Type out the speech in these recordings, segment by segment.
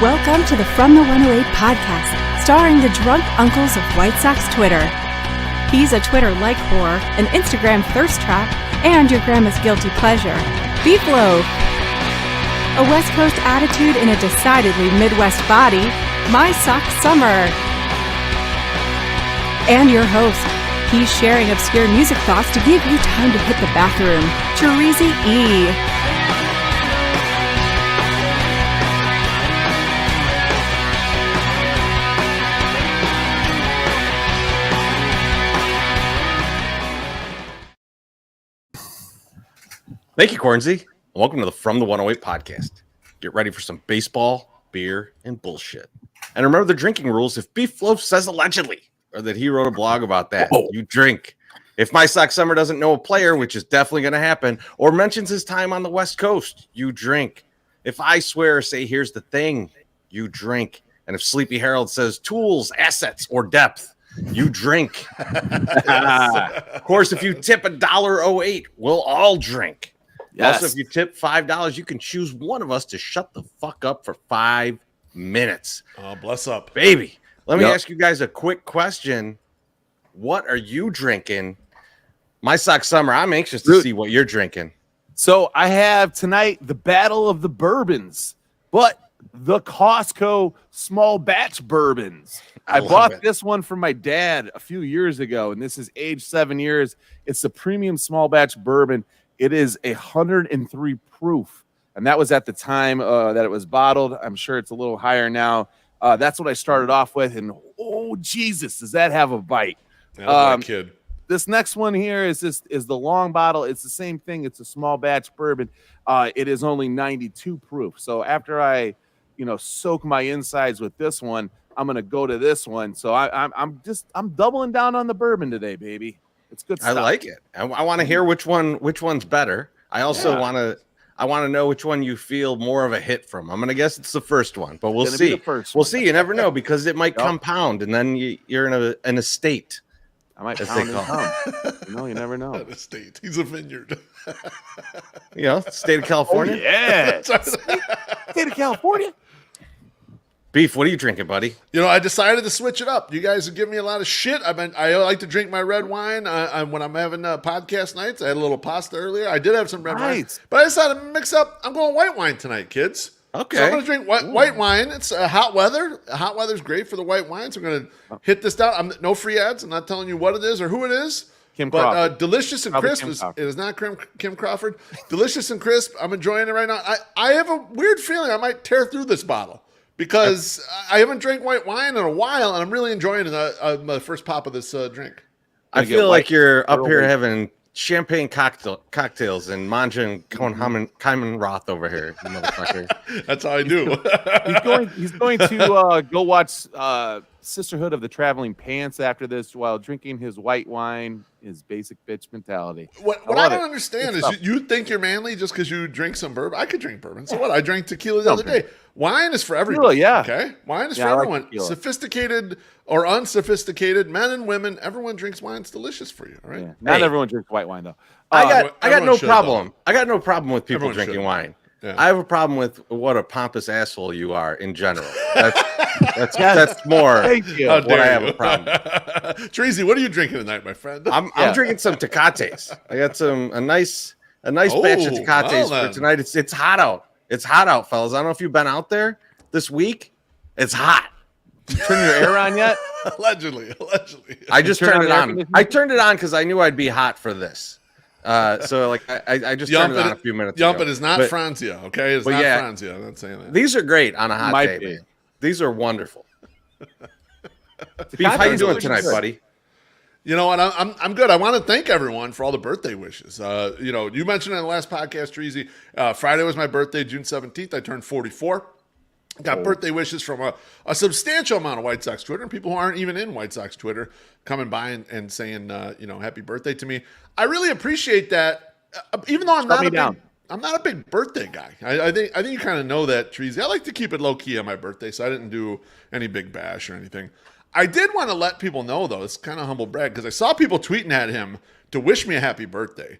Welcome to the From the 108 podcast, starring the drunk uncles of White Sox Twitter. He's a Twitter like whore, an Instagram thirst trap, and your grandma's guilty pleasure, Beef Loaf. A West Coast attitude in a decidedly Midwest body, My Sock Summer. And your host, he's sharing obscure music thoughts to give you time to hit the bathroom, Cherezy E. Thank you, Cornsey. Welcome to the From the 108 podcast. Get ready for some baseball, beer, and bullshit. And remember the drinking rules. If Beef Loaf says allegedly, or that he wrote a blog about that, you drink. If My Sock Summer doesn't know a player, which is definitely going to happen, or mentions his time on the West Coast, you drink. If I swear or say, here's the thing, you drink. And if Sleepy Harold says tools, assets, or depth, you drink. Of course, if you tip $1.08, we'll all drink. Yes. Also, if you tip $5, you can choose one of us to shut the fuck up for 5 minutes. Oh, bless up. Baby, let me ask you guys a quick question. What are you drinking? My Sock Summer, I'm anxious to see what you're drinking. So I have tonight the Battle of the Bourbons, but the Costco small batch bourbons. I bought this one from my dad a few years ago, and this is aged 7 years. It's the premium small batch bourbon. It is 103 proof, and that was at the time that it was bottled. I'm sure it's a little higher now. That's what I started off with, and oh Jesus, does that have a bite? Kid. This next one here is the long bottle. It's the same thing. It's a small batch bourbon. It is only 92 proof. So after I, soak my insides with this one, I'm gonna go to this one. So I'm doubling down on the bourbon today, baby. It's good stuff. I like it. I want to hear which one's better. I also want to know which one you feel more of a hit from. I'm gonna guess it's the first one, but we'll see. We'll see. You never know, because it might compound, and then you're in a state. I might pound and pound. You never know. A state. He's a vineyard. State of California. Oh, yeah. State of California. Beef, what are you drinking, buddy? I decided to switch it up. You guys have given me a lot of shit. I like to drink my red wine when I'm having podcast nights. I had a little pasta earlier. I did have some red wine, but I decided to mix up. I'm going white wine tonight, kids. Okay. So I'm going to drink white wine. It's hot weather. Hot weather's great for the white wine. So I'm going to hit this down. No free ads. I'm not telling you what it is or who it is. Kim Crawford. Delicious and crisp. It is not Kim Crawford. Delicious and crisp. I'm enjoying it right now. I have a weird feeling I might tear through this bottle, because I haven't drank white wine in a while, and I'm really enjoying the first pop of this drink. I feel like you're up here having champagne cocktails and manjin Kaiman over here, you motherfucker. That's how I do. He's going to go watch Sisterhood of the Traveling Pants after this while drinking his white wine, his basic bitch mentality. What I don't understand is you think you're manly just because you drink some bourbon. I could drink bourbon. So what? I drank tequila the other day. Wine is for everyone. Yeah. Okay? Wine is for everyone. Sophisticated or unsophisticated, men and women, everyone drinks wine. It's delicious for you. All right. Yeah. Not everyone drinks white wine, though. I got no problem. I got no problem with people drinking wine. Yeah. I have a problem with what a pompous asshole you are in general. That's more what I have a problem with. Tracy, what are you drinking tonight, my friend? I'm drinking some Tecates. I got a nice batch of Tecates for tonight. It's hot out. It's hot out, fellas. I don't know if you've been out there this week. It's hot. You turn your air on yet? Allegedly. I just turned it on. I turned it on because I knew I'd be hot for this. So I just turned it on a few minutes ago. It is not Franzia, okay? It's not Franzia. I'm not saying that. These are great on a hot day, man. These are wonderful. Beef, how you doing tonight, buddy? You know what? I'm good. I want to thank everyone for all the birthday wishes. You mentioned in the last podcast, Treasy, Friday was my birthday, June 17th. I turned 44. Got birthday wishes from a substantial amount of White Sox Twitter, and people who aren't even in White Sox Twitter coming by and saying, happy birthday to me. I really appreciate that, even though I'm not a big birthday guy. I think you kind of know that, Treasy. I like to keep it low key on my birthday, so I didn't do any big bash or anything. I did want to let people know, though, it's kind of humble brag, because I saw people tweeting at him to wish me a happy birthday.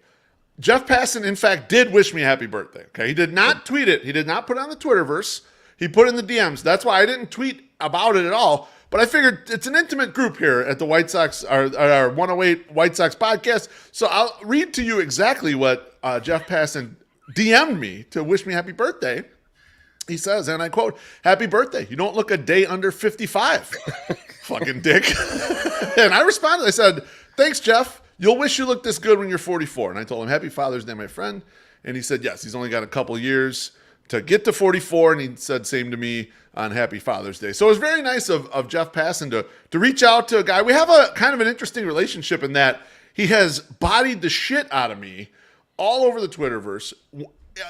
Jeff Passan, in fact, did wish me a happy birthday. Okay, he did not tweet it. He did not put it on the Twitterverse. He put in the DMs. That's why I didn't tweet about it at all. But I figured it's an intimate group here at the White Sox, our 108 White Sox podcast. So I'll read to you exactly what Jeff Passan DM'd me to wish me happy birthday. He says, and I quote, "Happy birthday. You don't look a day under 55. Fucking dick." And I responded. I said, "Thanks, Jeff. You'll wish you looked this good when you're 44. And I told him, "Happy Father's Day, my friend." And he said, yes, he's only got a couple years to get to 44. And he said, same to me on Happy Father's Day. So it was very nice of Jeff Passan to reach out to a guy. We have a kind of an interesting relationship in that he has bodied the shit out of me all over the Twitterverse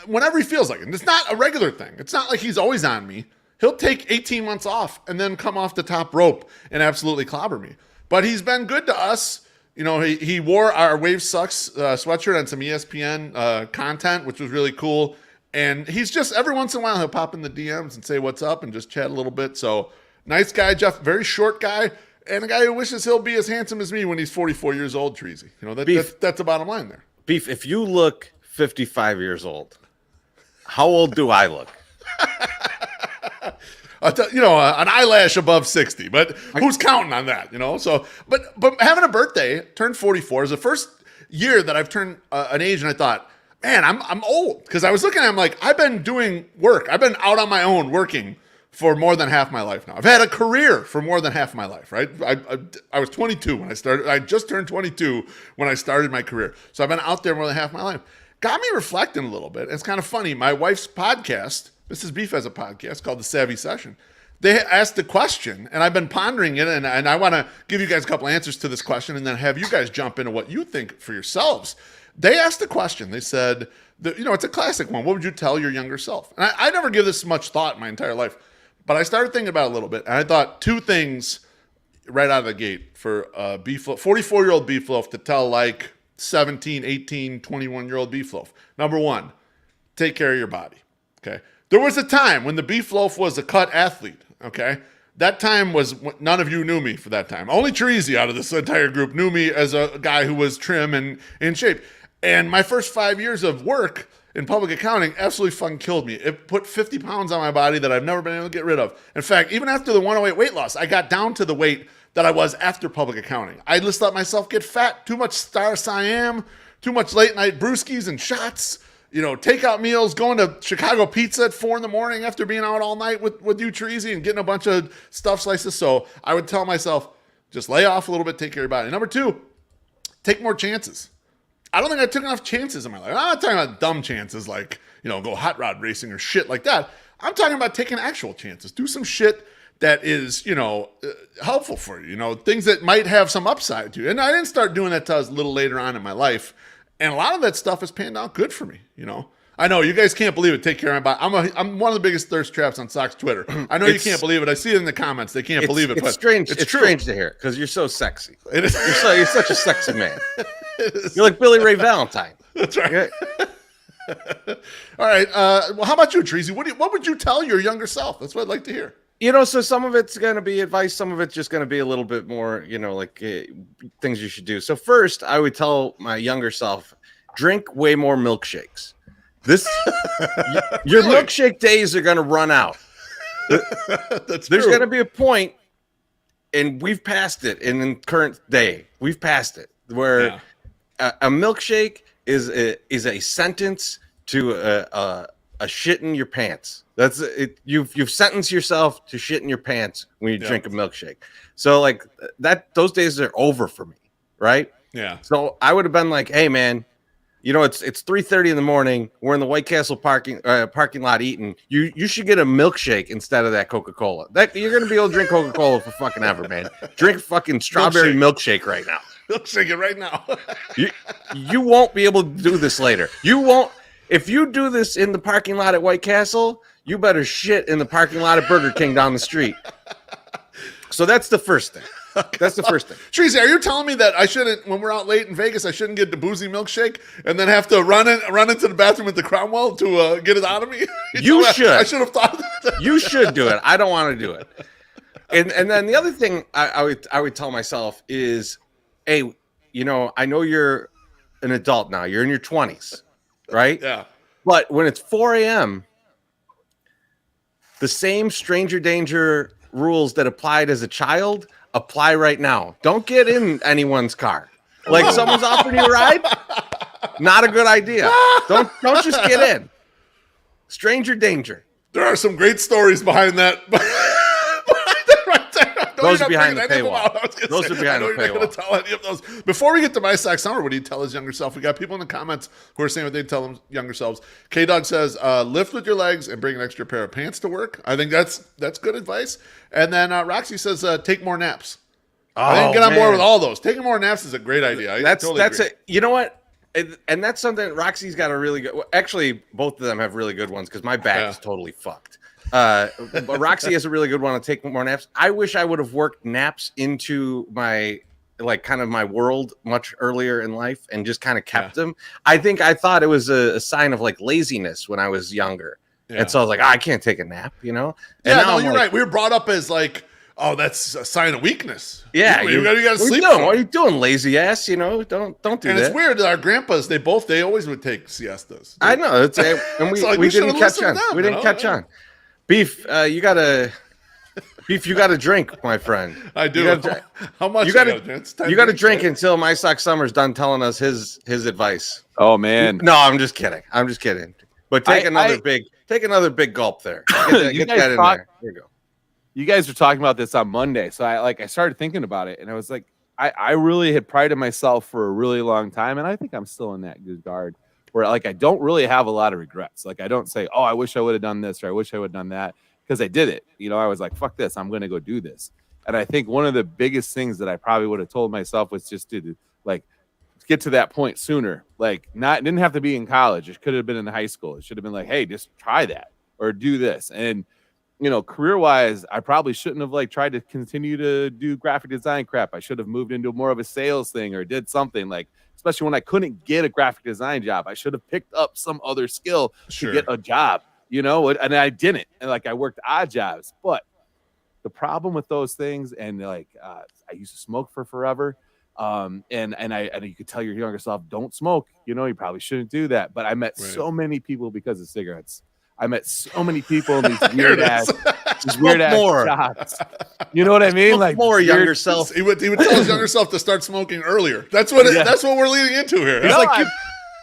whenever he feels like it. And it's not a regular thing. It's not like he's always on me. He'll take 18 months off and then come off the top rope and absolutely clobber me. But he's been good to us. You know, he wore our Wave Sucks sweatshirt on some ESPN content, which was really cool. And he's just, every once in a while, he'll pop in the DMs and say what's up and just chat a little bit. So nice guy, Jeff, very short guy, and a guy who wishes he'll be as handsome as me when he's 44 years old, Treasy. You know, that's the bottom line there. Beef, if you look 55 years old, how old do I look? You know, an eyelash above 60, but who's counting on that, you know? So, but having a birthday, turned 44, is the first year that I've turned an age, and I thought, man, I'm old. Because I was looking at him like, I've been doing work. I've been out on my own working for more than half my life now. I've had a career for more than half my life, right? I was 22 when I started. I just turned 22 when I started my career. So I've been out there more than half my life. Got me reflecting a little bit. It's kind of funny. My wife's podcast, Mrs. Beef has a podcast called The Savvy Session. They asked a question, and I've been pondering it, and I want to give you guys a couple answers to this question and then have you guys jump into what you think for yourselves. They asked a question. They said, you know, it's a classic one. What would you tell your younger self? And I never give this much thought in my entire life, but I started thinking about it a little bit, and I thought two things right out of the gate for a 44-year-old Beef Loaf to tell like 17, 18, 21-year-old Beef Loaf. Number one, take care of your body, okay? There was a time when the Beef Loaf was a cut athlete, okay? That time was, none of you knew me for that time. Only Treasy out of this entire group knew me as a guy who was trim and in shape. And my first 5 years of work in public accounting absolutely fucking killed me. It put 50 pounds on my body that I've never been able to get rid of. In fact, even after the 108 weight loss, I got down to the weight that I was after public accounting. I just let myself get fat, too much Star Siam, too much late night brewskis and shots, you know, takeout meals, going to Chicago Pizza at 4 a.m. after being out all night with you, Treasy, and getting a bunch of stuffed slices. So I would tell myself, just lay off a little bit, take care of your body. Number two, take more chances. I don't think I took enough chances in my life. I'm not talking about dumb chances like, you know, go hot rod racing or shit like that. I'm talking about taking actual chances. Do some shit that is, you know, helpful for you, you know, things that might have some upside to you. And I didn't start doing that till I was a little later on in my life. And a lot of that stuff has panned out good for me, you know. I know you guys can't believe it. Take care of my body. I'm one of the biggest thirst traps on Sox Twitter. I know you can't believe it. I see it in the comments. They can't believe it. It's strange. It's strange to hear because you're so sexy. It is. You're such a sexy man. You're like Billy Ray Valentine. That's right. All right. Well, how about you, Treasy? What would you tell your younger self? That's what I'd like to hear. You know, so some of it's going to be advice. Some of it's just going to be a little bit more, you know, like things you should do. So first, I would tell my younger self, drink way more milkshakes. Your milkshake days are going to run out. There's going to be a point, and we've passed it in the current day. We've passed it where a milkshake is a sentence to a shit in your pants. That's it. You've sentenced yourself to shit in your pants when you drink a milkshake. So like those days are over for me, right? Yeah. So I would have been like, hey man, you know, it's 3:30 in the morning. We're in the White Castle parking lot eating. You should get a milkshake instead of that Coca-Cola. You're gonna be able to drink Coca-Cola for fucking ever, man. Drink fucking strawberry milkshake right now. Milkshake it right now. You won't be able to do this later. You won't. If you do this in the parking lot at White Castle, you better shit in the parking lot at Burger King down the street. So that's the first thing. That's the first thing. Treasy, are you telling me that I shouldn't, when we're out late in Vegas, I shouldn't get the boozy milkshake and then have to run into the bathroom at the Cromwell to get it out of me? You should. I should have thought of that. You should do it. I don't want to do it. And then the other thing I would tell myself is, hey, you know, I know you're an adult now. You're in your 20s, right? Yeah. But when it's 4 a.m., the same stranger danger rules that applied as a child apply right now. Don't get in anyone's car. Like someone's offering you a ride. Not a good idea. Don't just get in. Stranger danger. There are some great stories behind that. Those are behind the paywall. Those are behind the paywall. You're not going to tell any of those. Before we get to My Sack Summer, what do you tell his younger self? We got people in the comments who are saying what they tell them younger selves. K-Dog says, lift with your legs and bring an extra pair of pants to work. I think that's good advice. And then Roxy says, take more naps. I didn't get on board with all those. Taking more naps is a great idea. That's it. You know what? And that's something Roxy's got a really good. Well, actually, both of them have really good ones because my back is totally fucked. But Roxy has a really good one to take more naps. I wish I would have worked naps into my kind of my world much earlier in life and just kind of kept them. I thought it was a sign of like laziness when I was younger, and so I was like, I can't take a nap, you know. And no, you're right. We were brought up as like, oh, that's a sign of weakness. Yeah, you got to sleep. What are you doing, lazy ass? You know, don't do that. And it's weird that our grandpas, they always would take siestas. I know. And we didn't catch on. We didn't catch on. Beef, you got to drink, my friend. I do. How much? You got to drink until My Sock Summer's done telling us his advice. Oh man. No, I'm just kidding. But take another big gulp there. Get that in there. Here you go. You guys were talking about this on Monday, so I started thinking about it, and I was like, I really had prided myself for a really long time, and I think I'm still in that good guard where like I don't really have a lot of regrets. Like I don't say, oh, I wish I would have done this or I wish I would have done that, because I did it. You know, I was like, fuck this, I'm going to go do this. And I think one of the biggest things that I probably would have told myself was just to like get to that point sooner. Like it didn't have to be in college. It could have been in high school. It should have been like, hey, just try that or do this. And you know, career-wise, I probably shouldn't have like tried to continue to do graphic design crap. I should have moved into more of a sales thing or did something like, especially when I couldn't get a graphic design job. I should have picked up some other skill to get a job, you know, and I didn't. And like I worked odd jobs. But the problem with those things, and like I used to smoke for forever. And you could tell your younger self, don't smoke. You know, you probably shouldn't do that. But I met so many people because of cigarettes. I met so many people in these weird ass shops. You know what I mean? Like more younger self. He would tell his younger self to start smoking earlier. That's what we're leading into here. It's like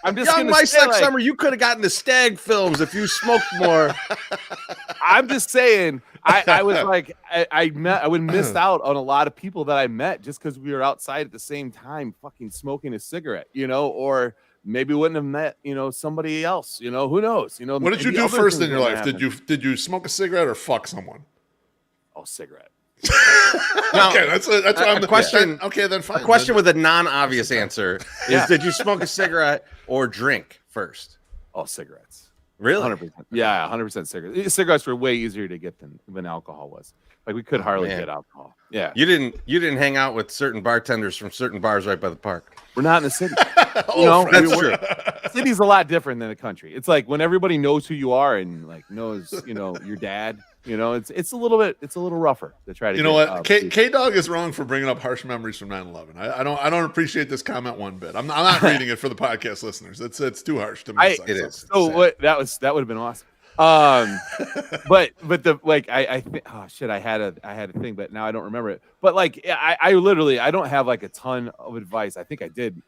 I'm just young My Sock Summer. You could have gotten the Stag films if you smoked more. I'm just saying. I was like I would miss out on a lot of people that I met just because we were outside at the same time, fucking smoking a cigarette. You know, or maybe wouldn't have met, you know, somebody else, you know, who knows, you know. What did you do first in your life? Did you smoke a cigarette or fuck someone? Oh, cigarette. Now, okay, that's what I'm the question. Okay, then fine. A question with a non-obvious answer is: did you smoke a cigarette or drink first? Oh, cigarettes. Really? 100%. Yeah, 100% cigarettes. Cigarettes were way easier to get than alcohol was. Like we could hardly get alcohol. Yeah. You didn't hang out with certain bartenders from certain bars right by the park. We're not in the city. That's true. City's a lot different than the country. It's like when everybody knows who you are and like knows, you know, your dad. You know, it's a little rougher to try to. You know what? K-Dog is wrong for bringing up harsh memories from 9/11. I don't appreciate this comment one bit. I'm not reading it for the podcast listeners. It's too harsh to me. It is. So what? That would have been awesome. But the like I think oh shit I had a thing, but now I don't remember it. But like I literally I don't have like a ton of advice. I think I did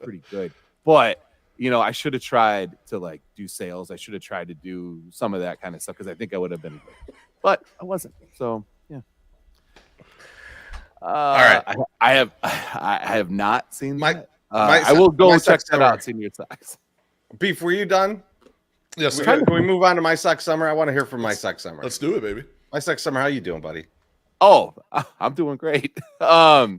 pretty good. But you know, I should have tried to like do sales. I should have tried to do some of that kind of stuff because I think I would have been good. But I wasn't. So yeah. All right. I have not seen that. I will go check that out. Senior Socks. Beef, were you done? Yes. Can we move on to My Sock Summer? I want to hear from My Sock Summer. Let's do it, baby. My Sock Summer, how you doing, buddy? Oh, I'm doing great. I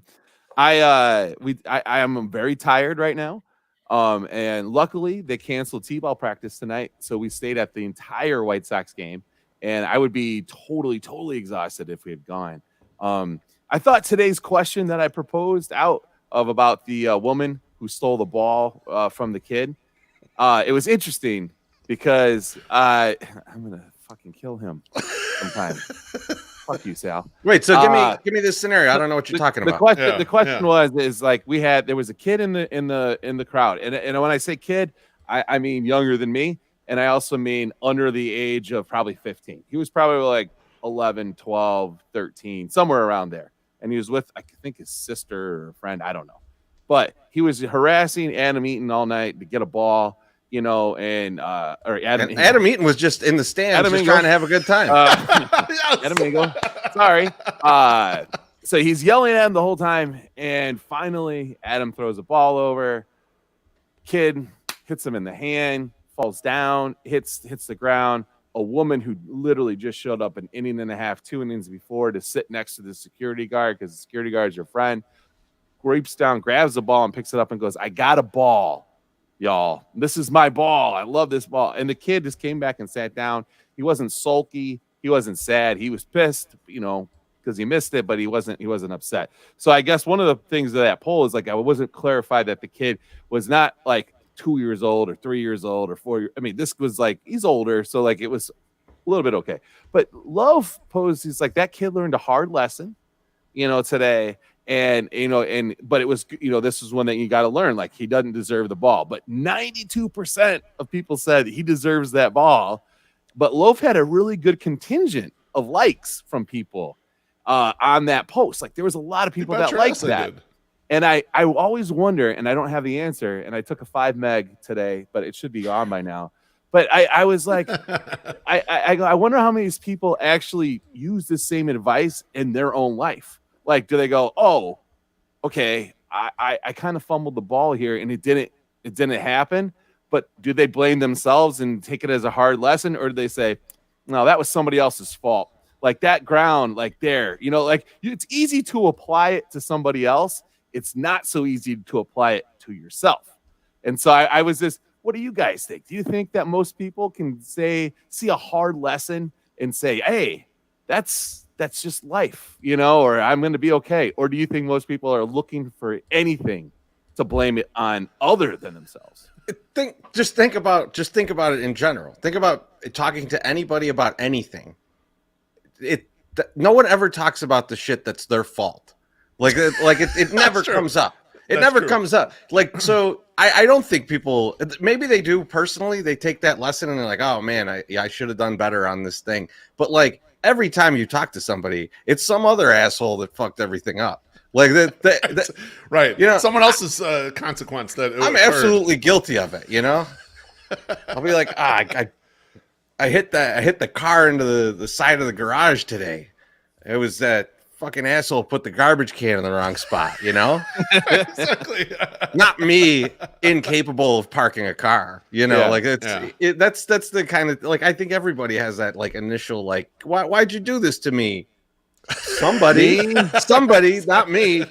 am very tired right now. And luckily they canceled T-ball practice tonight, so we stayed at the entire White Sox game. And I would be totally exhausted if we had gone. I thought today's question that I proposed out of about the woman who stole the ball from the kid, it was interesting because I'm gonna fucking kill him sometime. Fuck you, Sal. Wait, so give me this scenario. I don't know what you're talking about. The question was like there was a kid in the crowd, and when I say kid, I mean younger than me. And I also mean under the age of probably 15. He was probably like 11, 12, 13, somewhere around there. And he was with, I think, his sister or friend. I don't know. But he was harassing Adam Eaton all night to get a ball, and Adam Eaton was just in the stands just trying to have a good time. Adam Eagle. Sorry. So he's yelling at him the whole time. And finally, Adam throws a ball over. Kid hits him in the hand, falls down, hits the ground. A woman who literally just showed up an inning and a half, 2 innings before to sit next to the security guard because the security guard is your friend, creeps down, grabs the ball and picks it up and goes, I got a ball, y'all. This is my ball. I love this ball. And the kid just came back and sat down. He wasn't sulky. He wasn't sad. He was pissed, because he missed it, but he wasn't upset. So I guess one of the things of that poll is like I wasn't clarified that the kid was not like 2 years old or 3 years old or 4 years. I mean, this was like he's older, so like it was a little bit okay. But Love posed, he's like that kid learned a hard lesson, today, and but it was this is one that you got to learn. Like he doesn't deserve the ball, but 92% of people said he deserves that ball. But Loaf had a really good contingent of likes from people on that post. Like there was a lot of people that liked that. And I always wonder, and I don't have the answer, and I took a 5 meg today, but it should be on by now. But I was like, I wonder how many people actually use the same advice in their own life. Like, do they go, oh, okay, I kind of fumbled the ball here and it didn't happen. But do they blame themselves and take it as a hard lesson? Or do they say, no, that was somebody else's fault? Like that ground, like there, it's easy to apply it to somebody else. It's not so easy to apply it to yourself. And so I was just, what do you guys think? Do you think that most people can see a hard lesson and say, hey, that's just life, or I'm going to be okay? Or do you think most people are looking for anything to blame it on other than themselves? Just think about it in general. Think about talking to anybody about anything. No one ever talks about the shit that's their fault. Like it never comes up. It never comes up. Like, so I don't think people, maybe they do personally. They take that lesson and they're like, oh man, I should have done better on this thing. But like every time you talk to somebody, it's some other asshole that fucked everything up. Like that right. Someone else's consequence that I'm absolutely guilty of it. I'll be like, I hit the car into the side of the garage today. It was that fucking asshole put the garbage can in the wrong spot, Exactly. Not me, incapable of parking a car, like that's the kind of, like, I think everybody has that like initial, like, why'd you do this to me? Somebody, not me.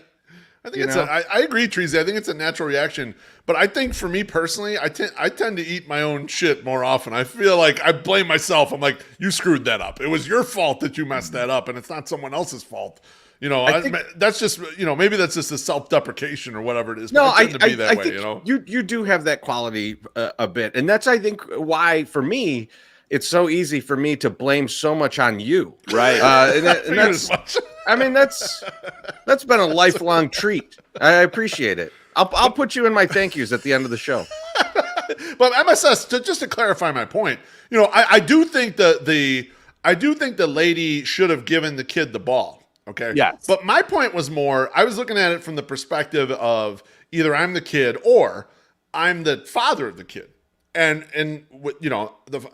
I think I agree, Treasy. I think it's a natural reaction. But I think for me personally, I tend to eat my own shit more often. I feel like I blame myself. I'm like, you screwed that up. It was your fault that you messed that up, and it's not someone else's fault. That's just, maybe that's just a self-deprecation or whatever it is. No, I tend to be that way, You do have that quality a bit. And that's, I think, why, for me, it's so easy for me to blame so much on you. Right. And that's, I mean, that's been a lifelong treat. I appreciate it. I'll put you in my thank yous at the end of the show. But MSS, just to clarify my point, I do think the lady should have given the kid the ball. Okay. Yes. But my point was more, I was looking at it from the perspective of either I'm the kid or I'm the father of the kid. And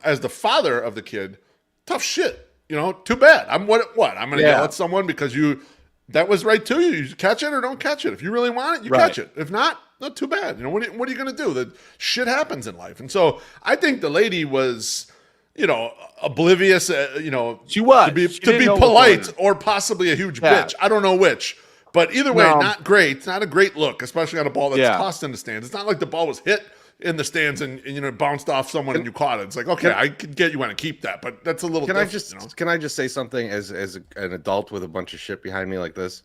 as the father of the kid, tough shit. Too bad. I'm what? I'm going to yell at someone because that was right to you. You catch it or don't catch it. If you really want it, you catch it. If not too bad. What are you going to do? That shit happens in life. And so I think the lady was, oblivious. She was to be polite or possibly a huge bitch. I don't know which. But either way, not great. It's not a great look, especially on a ball that's tossed in the stands. It's not like the ball was hit in the stands and bounced off someone and you caught it. It's like, okay, I could get you want to keep that, but that's a little different. Can I just say something as an adult with a bunch of shit behind me like this?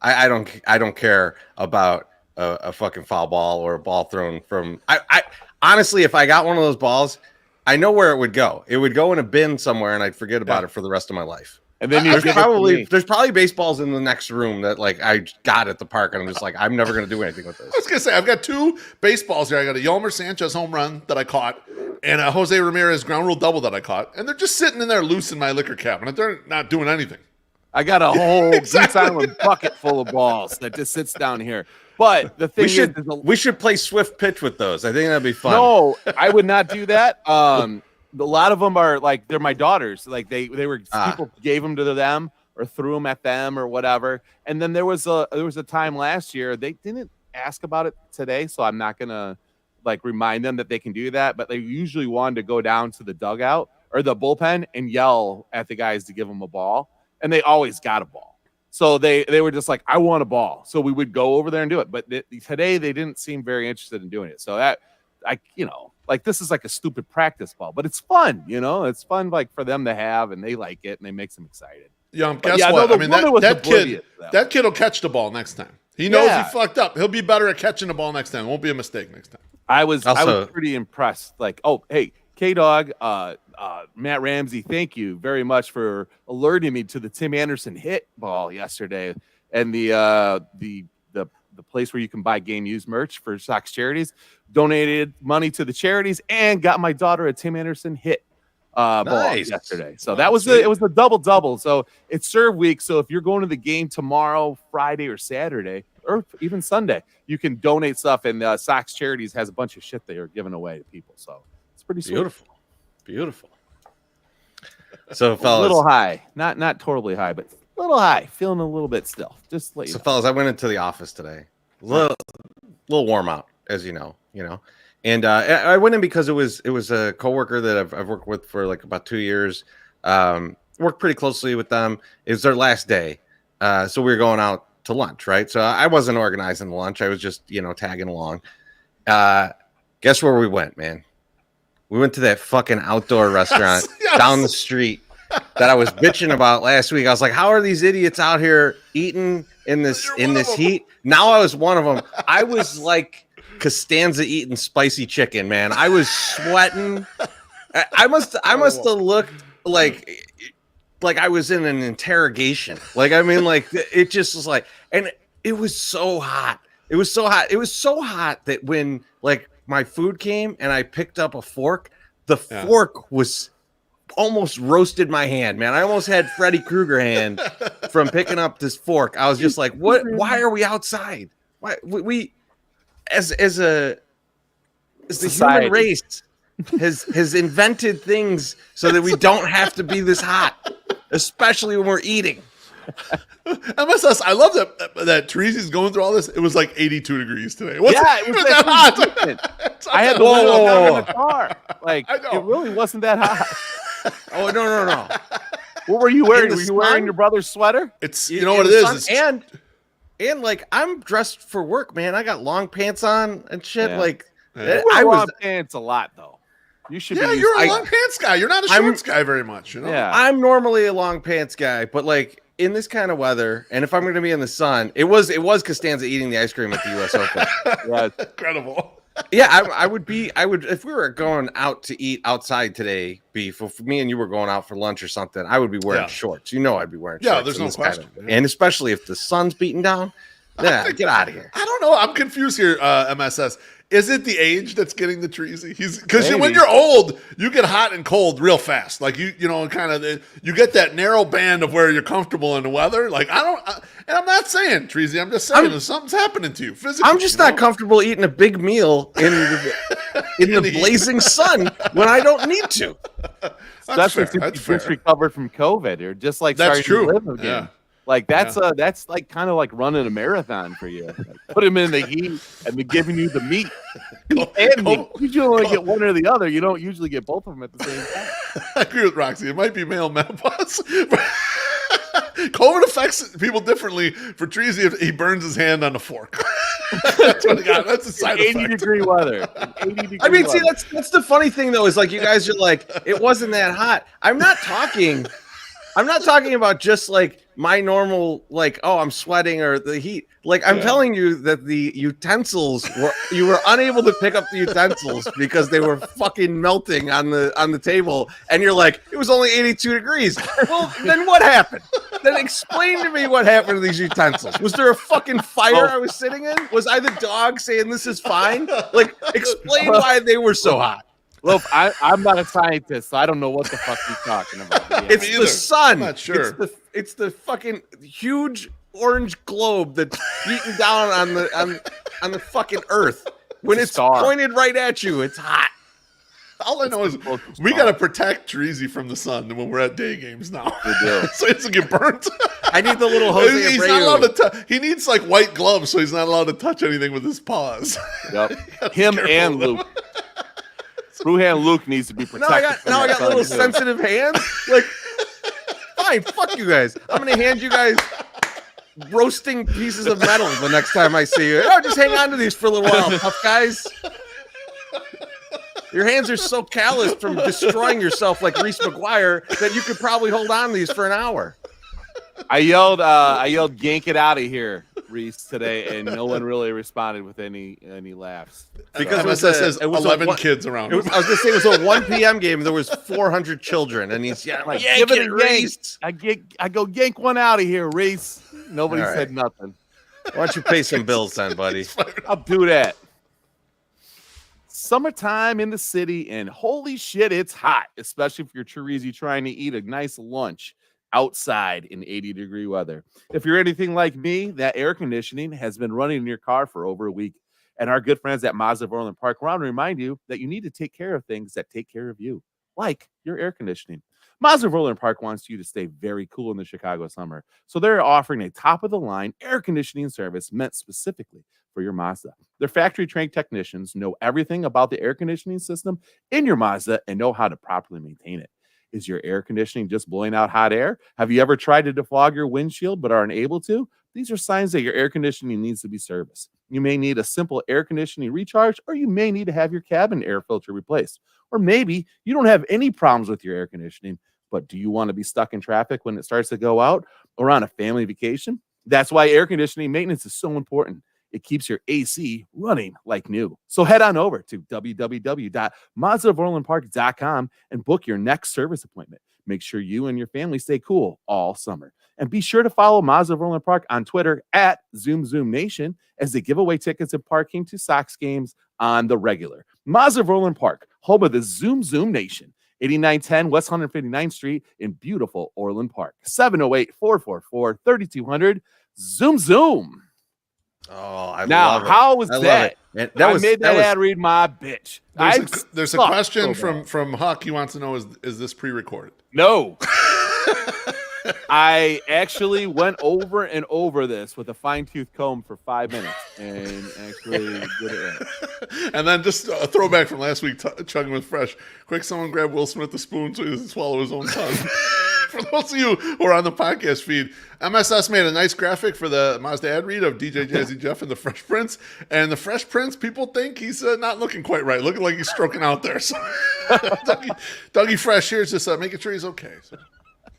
I don't care about a fucking foul ball or a ball thrown from I honestly, if I got one of those balls, I know where it would go. It would go in a bin somewhere and I'd forget about it for the rest of my life. And then there's probably baseballs in the next room that like I got at the park and I'm just like, I'm never going to do anything with this. I was going to say, I've got 2 baseballs here. I got a Yolbert Sanchez home run that I caught and a Jose Ramirez ground rule double that I caught, and they're just sitting in there loose in my liquor cabinet. They're not doing anything. I got a whole Goose Island bucket full of balls that just sits down here. But the thing we should play swift pitch with those. I think that'd be fun. No, I would not do that. A lot of them are like they're my daughters. Like they were people gave them to them or threw them at them or whatever. And then there was a time last year they didn't ask about it today, so I'm not gonna like remind them that they can do that. But they usually wanted to go down to the dugout or the bullpen and yell at the guys to give them a ball, and they always got a ball. So they were just like, I want a ball. So we would go over there and do it. But today they didn't seem very interested in doing it. So that like this is like a stupid practice ball, but it's fun, it's fun like for them to have, and they like it and they makes them excited. Yeah, guess what? That kid will catch the ball next time. He knows he fucked up. He'll be better at catching the ball next time. It won't be a mistake next time. I was pretty impressed. Like, oh, hey, K-Dog, Matt Ramsey, thank you very much for alerting me to the Tim Anderson hit ball yesterday, and the place where you can buy game used merch for Sox charities. Donated money to the charities and got my daughter a Tim Anderson hit ball yesterday. So that was it was a double. So it's serve week. So if you're going to the game tomorrow, Friday or Saturday, or even Sunday, you can donate stuff. And Sox Charities has a bunch of shit they are giving away to people. So it's pretty sweet. Beautiful. So fellas, a little high, not totally high, but a little high, feeling a little bit still. Just late. So fellas, I went into the office today. A little warm out, as you know. And I went in because it was a coworker that I've worked with for like about 2 years. Worked pretty closely with them. It was their last day, so we were going out to lunch, right? So I wasn't organizing the lunch. I was just tagging along. Guess where we went, man? We went to that fucking outdoor restaurant down the street that I was bitching about last week. I was like, how are these idiots out here eating in this heat? Now I was one of them. I was like Costanza eating spicy chicken, man. I was sweating. I must have looked like I was in an interrogation. Like, I mean, like it just was like, and it was so hot. It was so hot that when like my food came and I picked up a fork, the fork was almost roasted my hand, man. I almost had Freddy Krueger hand from picking up this fork. I was just like, what? Why are we outside? Why we as the human race has invented things so that we don't have to be this hot, especially when we're eating. MSS, I love that Teresa's going through all this. It was like 82 degrees today. It was that hot. I had to window in the car. Like, it really wasn't that hot. Oh, no. What were you wearing? Were you wearing your brother's sweater? It's what it is. And like I'm dressed for work, man. I got long pants on and shit. Like I wear long pants a lot though. You should be. Yeah, you're a long pants guy. You're not a shorts guy very much. Yeah. I'm normally a long pants guy, but like in this kind of weather, and if I'm going to be in the sun, it was Costanza eating the ice cream at the U.S. Open. Yeah, incredible. Yeah, I would if we were going out to eat outside today, Beef. If me and you were going out for lunch or something, I would be wearing shorts. I'd be wearing shorts. Yeah, there's no question. And especially if the sun's beating down, get out of here. I don't know. I'm confused here, MSS. Is it the age that's getting the Treasy? Because when you're old, you get hot and cold real fast. Like you get that narrow band of where you're comfortable in the weather. Like and I'm not saying Treasy. I'm just saying something's happening to you physically. I'm just not comfortable eating a big meal in the blazing sun when I don't need to. Especially if you just recovered from COVID or just like starting to live again. Yeah. Like that's like kind of like running a marathon for you. Like, put him in the heat and then giving you the meat. You usually only get one or the other. You don't usually get both of them at the same time. I agree with Roxy. It might be male menopause. COVID affects people differently for Treasy if he burns his hand on a fork. That's what he got. That's a side 80 effect. Degree weather. 80 degree weather. See, that's the funny thing though, is like you guys are like, it wasn't that hot. I'm not talking about just like my normal, like, oh, I'm sweating or the heat. Like, I'm telling you that the utensils you were unable to pick up the utensils because they were fucking melting on the table. And you're like, it was only 82 degrees. Well, then what happened? Then explain to me what happened to these utensils. Was there a fucking fire I was sitting in? Was I the dog saying this is fine? Like, explain why they were so hot. Look, I'm not a scientist, so I don't know what the fuck he's talking about. Yeah. It's the sun. I'm not sure. It's the fucking huge orange globe that's beating down on the fucking earth. When it's pointed right at you, it's hot. All I know is we got to protect Treasy from the sun when we're at day games now. So he doesn't get burnt. I need the little Jose He's Abreu. not allowed to he needs like white gloves, so he's not allowed to touch anything with his paws. Yep. Him and Luke. Bruhan Luke needs to be protected. Now I got little sensitive hands. Like, fine, fuck you guys. I'm going to hand you guys roasting pieces of metal the next time I see you. Oh, just hang on to these for a little while, tough guys. Your hands are so calloused from destroying yourself like Reese McGuire that you could probably hold on to these for an hour. I yelled, yank it out of here, Reese, today, and no one really responded with any laughs. Because it was 11 kids around. I was going to say it was a 1 p.m. game. There was 400 children, and he's like, give it, Reese. I go yank one out of here, Reese. Nobody said nothing. Why don't you pay some bills then, buddy? I'll do that. Summertime in the city, and holy shit, it's hot, especially if you're Treasy trying to eat a nice lunch outside in 80-degree weather. If you're anything like me, that air conditioning has been running in your car for over a week. And our good friends at Mazda of Orland Park want to remind you that you need to take care of things that take care of you, like your air conditioning. Mazda of Orland Park wants you to stay very cool in the Chicago summer. So they're offering a top-of-the-line air conditioning service meant specifically for your Mazda. Their factory-trained technicians know everything about the air conditioning system in your Mazda and know how to properly maintain it. Is your air conditioning just blowing out hot air? Have you ever tried to defog your windshield but are unable to? These are signs that your air conditioning needs to be serviced. You may need a simple air conditioning recharge, or you may need to have your cabin air filter replaced. Or maybe you don't have any problems with your air conditioning, but do you want to be stuck in traffic when it starts to go out or on a family vacation? That's why air conditioning maintenance is so important. It keeps your AC running like new. So head on over to www.mazdaoforlandpark.com and book your next service appointment. Make sure you and your family stay cool all summer. And be sure to follow Mazda of Orland Park on Twitter at ZoomZoomNation as they give away tickets and parking to Sox games on the regular. Mazda of Orland Park, home of the Zoom Zoom Nation. 8910 West 159th Street in beautiful Orland Park. 708-444-3200. Zoom Zoom. Oh, I love it. Now, how was that? That I made that ad read my bitch. There's a question from Huck. He wants to know, is this pre-recorded? No. I actually went over and over this with a fine-tooth comb for 5 minutes and actually did it right. And then just a throwback from last week, chugging with fresh. Quick, someone grab Will Smith the spoon so he doesn't swallow his own tongue. For those of you who are on the podcast feed, MSS made a nice graphic for the Mazda ad read of DJ Jazzy Jeff and the Fresh Prince. And the Fresh Prince, people think he's not looking quite right, looking like he's stroking out there. So Dougie Fresh here's just making sure he's okay.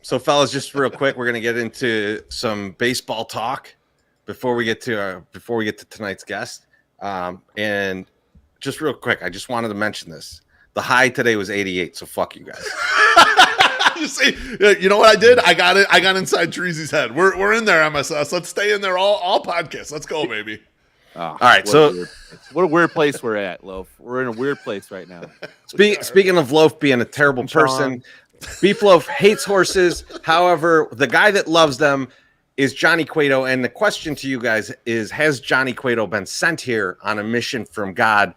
So, fellas, just real quick, we're going to get into some baseball talk before we get to tonight's guest. And just real quick, I just wanted to mention this. The high today was 88, so fuck you guys. See, you know what I did? I got it. I got inside Treasy's head. We're in there, MSS. Let's stay in there all podcasts. Let's go, baby. Oh, all right, what a weird place we're at, Loaf. We're in a weird place right now. Speaking of Loaf being a terrible person, Beef Loaf hates horses. However, the guy that loves them is Johnny Cueto. And the question to you guys is, has Johnny Cueto been sent here on a mission from God?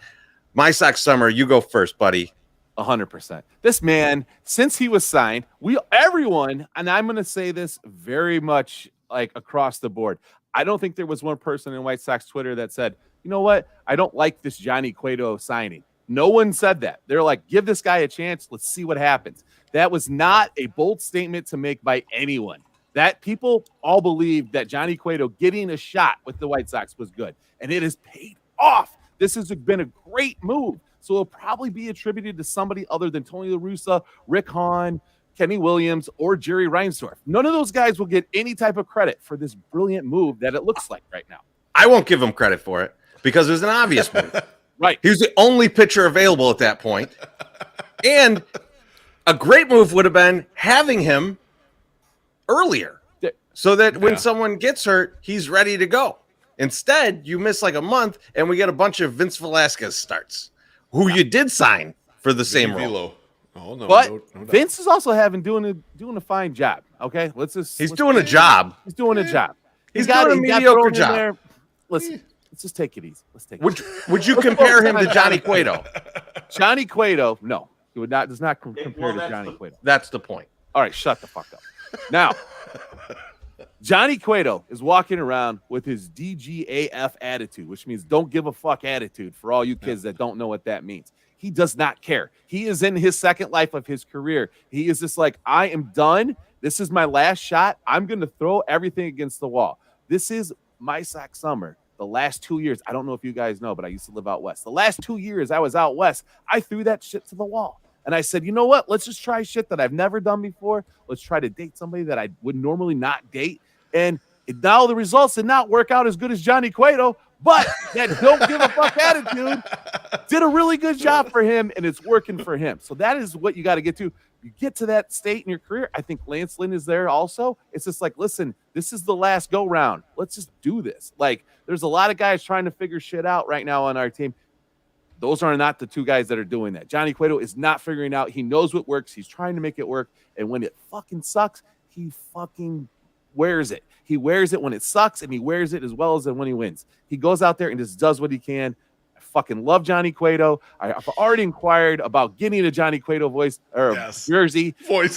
My Sox Summer, you go first, buddy. 100%. This man, since he was signed, everyone, and I'm going to say this very much like across the board, I don't think there was one person in White Sox Twitter that said, you know what, I don't like this Johnny Cueto signing. No one said that. They're like, give this guy a chance. Let's see what happens. That was not a bold statement to make by anyone. That people all believed that Johnny Cueto getting a shot with the White Sox was good, and it has paid off. This has been a great move. So it'll probably be attributed to somebody other than Tony La Russa, Rick Hahn, Kenny Williams, or Jerry Reinsdorf. None of those guys will get any type of credit for this brilliant move that it looks like right now. I won't give him credit for it because it was an obvious move. Right. He was the only pitcher available at that point. And a great move would have been having him earlier so that when someone gets hurt, he's ready to go. Instead, you miss like a month and we get a bunch of Vince Velasquez starts, who you did sign for the same role. Velo. Oh no, But no doubt. Vince is also doing a fine job. Okay, He's doing a job. He's doing a job. He's doing a mediocre job. Listen, let's just take it easy. Let's take it. Would you compare him to Johnny Cueto? Johnny Cueto, no, he would not. Does not compare to Johnny Cueto. That's the point. All right, shut the fuck up. Now, Johnny Cueto is walking around with his DGAF attitude, which means don't give a fuck attitude for all you kids that don't know what that means. He does not care. He is in his second life of his career. He is just like, I am done. This is my last shot. I'm going to throw everything against the wall. This is my sack summer. The last 2 years, I don't know if you guys know, but I used to live out west. The last 2 years I was out west, I threw that shit to the wall. And I said, you know what? Let's just try shit that I've never done before. Let's try to date somebody that I would normally not date. And now the results did not work out as good as Johnny Cueto, but that don't give a fuck attitude did a really good job for him, and it's working for him. So that is what you got to get to. You get to that state in your career. I think Lance Lynn is there also. It's just like, listen, this is the last go round. Let's just do this. Like, there's a lot of guys trying to figure shit out right now on our team. Those are not the two guys that are doing that. Johnny Cueto is not figuring out. He knows what works. He's trying to make it work. And when it fucking sucks, he fucking wears it. He wears it when it sucks, and he wears it as well as when he wins. He goes out there and just does what he can. I fucking love Johnny Cueto. I've already inquired about getting a Johnny Cueto jersey. Voice.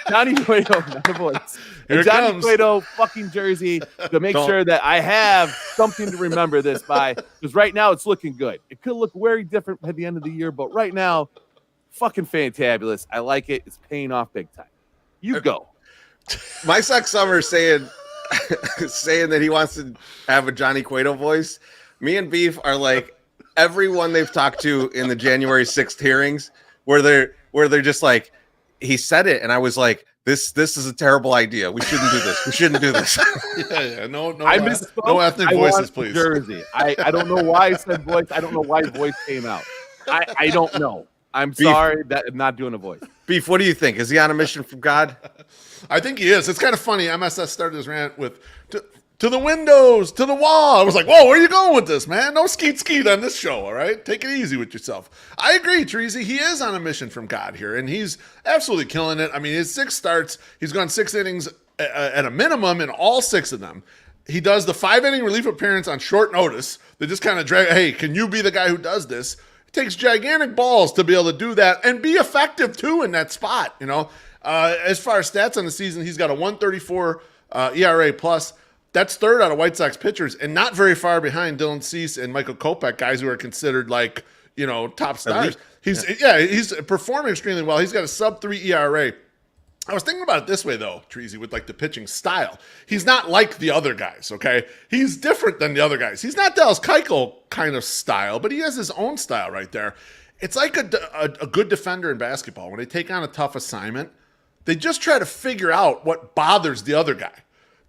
Johnny Cueto, not a voice. Here A it Johnny comes. Cueto fucking jersey to make sure that I have something to remember this by. Because right now it's looking good. It could look very different at the end of the year, but right now, fucking fantabulous. I like it. It's paying off big time. You go. My sack summer saying that he wants to have a Johnny Cueto voice. Me and Beef are like everyone they've talked to in the January 6th hearings, where they're just like, he said it, and I was like, this is a terrible idea. We shouldn't do this. We shouldn't do this. Yeah. No No ethnic voices, please. Jersey. I don't know why I said voice. I don't know why voice came out. I don't know. I'm sorry that I'm not doing a voice. Beef, what do you think? Is he on a mission from God? I think he is. It's kind of funny. MSS started his rant with to the windows, to the wall. I was like, whoa, where are you going with this, man? No skeet on this show, all right? Take it easy with yourself. I agree, Treasy. He is on a mission from God here, and he's absolutely killing it. I mean, his 6 starts, he's gone 6 innings at a minimum in all 6 of them. He does the 5-inning relief appearance on short notice. They just kind of drag, hey, can you be the guy who does this? It takes gigantic balls to be able to do that and be effective, too, in that spot, you know? As far as stats on the season, he's got a 1.34 ERA plus. That's third out of White Sox pitchers, and not very far behind Dylan Cease and Michael Kopech, guys who are considered like, you know, top stars. He's performing extremely well. He's got a sub-3 ERA. I was thinking about it this way, though, Treasy, with like the pitching style. He's not like the other guys, okay? He's different than the other guys. He's not Dallas Keuchel kind of style, but he has his own style right there. It's like a good defender in basketball. When they take on a tough assignment, they just try to figure out what bothers the other guy.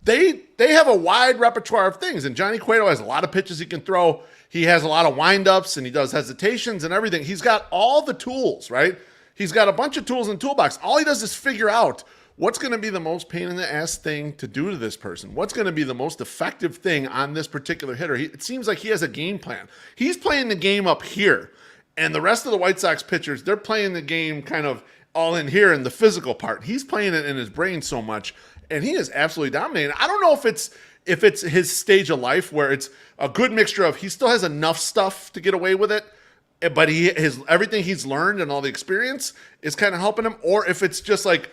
They have a wide repertoire of things, and Johnny Cueto has a lot of pitches he can throw. He has a lot of windups, and he does hesitations and everything. He's got all the tools, right? He's got a bunch of tools in the toolbox. All he does is figure out what's going to be the most pain in the ass thing to do to this person. What's going to be the most effective thing on this particular hitter? It seems like he has a game plan. He's playing the game up here, and the rest of the White Sox pitchers, they're playing the game kind of all in here in the physical part. He's playing it in his brain so much, and he is absolutely dominating. I don't know if it's his stage of life where it's a good mixture of he still has enough stuff to get away with it, but everything he's learned and all the experience is kind of helping him, or if it's just like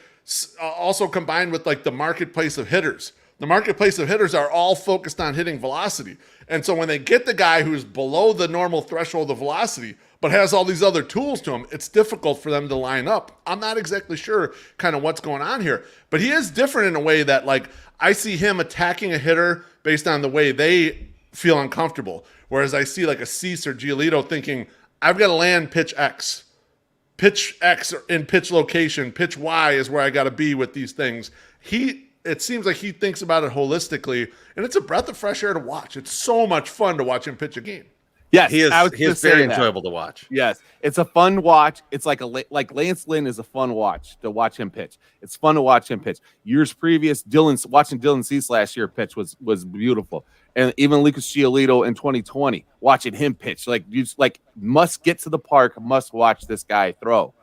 also combined with like the marketplace of hitters. The marketplace of hitters are all focused on hitting velocity. And so when they get the guy who's below the normal threshold of velocity, but has all these other tools to him, it's difficult for them to line up. I'm not exactly sure kind of what's going on here, but he is different in a way that like I see him attacking a hitter based on the way they feel uncomfortable. Whereas I see like a Cease or Giolito thinking, I've got to land pitch X. Pitch X in pitch location, pitch Y is where I got to be with these things. It seems like he thinks about it holistically, and it's a breath of fresh air to watch. It's so much fun to watch him pitch a game. Yes, he is very enjoyable to watch. Yes, it's a fun watch. It's like Lance Lynn is a fun watch to watch him pitch. It's fun to watch him pitch. Years previous, watching Dylan Cease last year pitch was beautiful, and even Lucas Giolito in 2020, watching him pitch, must get to the park, must watch this guy throw.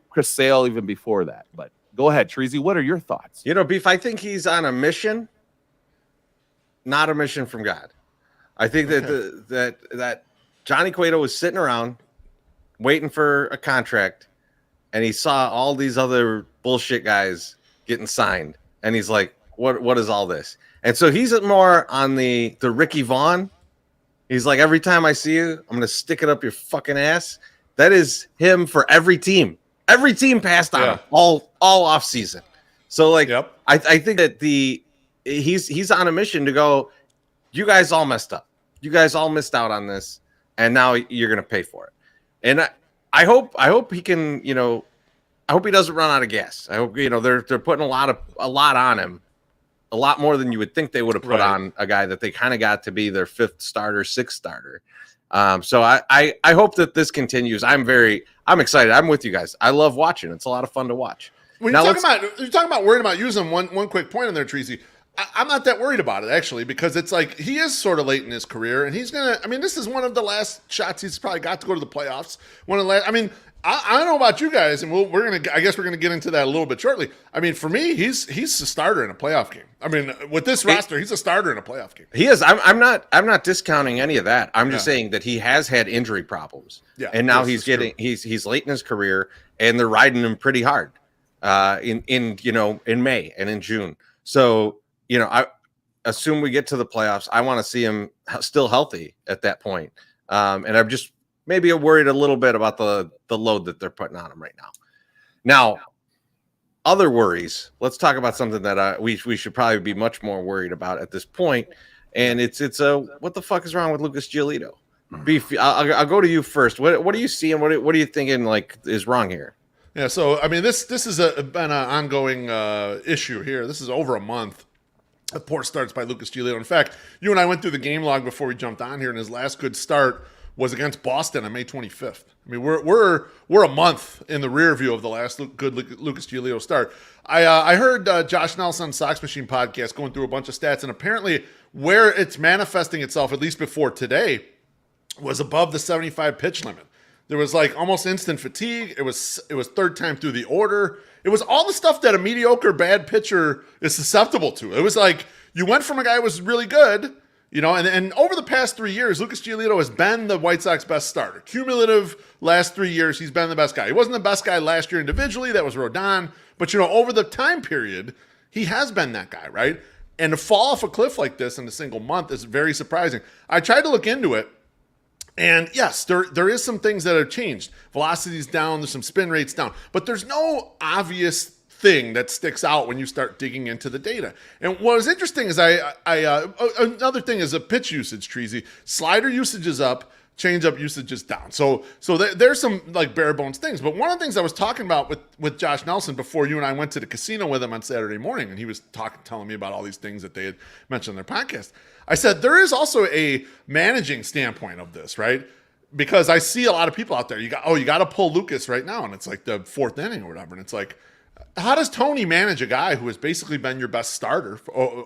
Chris Sale even before that, but go ahead, Treasy. What are your thoughts? Beef, I think he's on a mission, not a mission from God. I think that Johnny Cueto was sitting around waiting for a contract, and he saw all these other bullshit guys getting signed, and he's like, "What is all this?" And so he's more on the Ricky Vaughn. He's like, every time I see you, I'm gonna stick it up your fucking ass. That is him for every team. Every team passed on him all off season. So I think that he's on a mission to go. You guys all messed up. You guys all missed out on this, and now you're gonna pay for it. And I hope he can. I hope he doesn't run out of gas. I hope they're putting a lot on him, a lot more than you would think they would have put on a guy that they kind of got to be their fifth starter, sixth starter. So I hope that this continues. I'm excited. I'm with you guys. I love watching. It's a lot of fun to watch. When you're talking about worried about using one quick point in there, Treasy. I'm not that worried about it, actually, because it's like he is sort of late in his career, and he's going to – I mean, this is one of the last shots he's probably got to go to the playoffs. I don't know about you guys, and I guess we're going to get into that a little bit shortly. I mean, for me, he's a starter in a playoff game. I mean, with this roster, he's a starter in a playoff game. He is. I'm not discounting any of that. I'm just saying that he has had injury problems. Yeah, and now he's late in his career, and they're riding him pretty hard in May and in June. So – I assume we get to the playoffs. I want to see him still healthy at that point. And I'm just maybe worried a little bit about the load that they're putting on him right now. Now, other worries. Let's talk about something that we should probably be much more worried about at this point. And it's what the fuck is wrong with Lucas Giolito? Beef, I'll go to you first. What are you seeing? What are you thinking is wrong here? Yeah, so I mean, this has been an ongoing issue here. This is over a month. The poor starts by Lucas Giolito. In fact, you and I went through the game log before we jumped on here, and his last good start was against Boston on May 25th. I mean, we're a month in the rear view of the last good Lucas Giolito start. I heard Josh Nelson on Sox Machine podcast going through a bunch of stats, and apparently where it's manifesting itself, at least before today, was above the 75 pitch limit. There was almost instant fatigue. It was third time through the order. It was all the stuff that a mediocre bad pitcher is susceptible to. It was like you went from a guy who was really good, and over the past 3 years, Lucas Giolito has been the White Sox best starter. Cumulative last 3 years, he's been the best guy. He wasn't the best guy last year individually. That was Rodon. But, over the time period, he has been that guy, right? And to fall off a cliff like this in a single month is very surprising. I tried to look into it. And yes, there is some things that have changed. Velocity's down, there's some spin rates down, but there's no obvious thing that sticks out when you start digging into the data. And what was interesting is another thing is a pitch usage, Treasy. Slider usage is up, changeup usage is down. So there's some bare bones things. But one of the things I was talking about with Josh Nelson before you and I went to the casino with him on Saturday morning, and he was telling me about all these things that they had mentioned in their podcast. I said, there is also a managing standpoint of this, right? Because I see a lot of people out there. You got to pull Lucas right now, and it's like the fourth inning or whatever. And it's like, how does Tony manage a guy who has basically been your best starter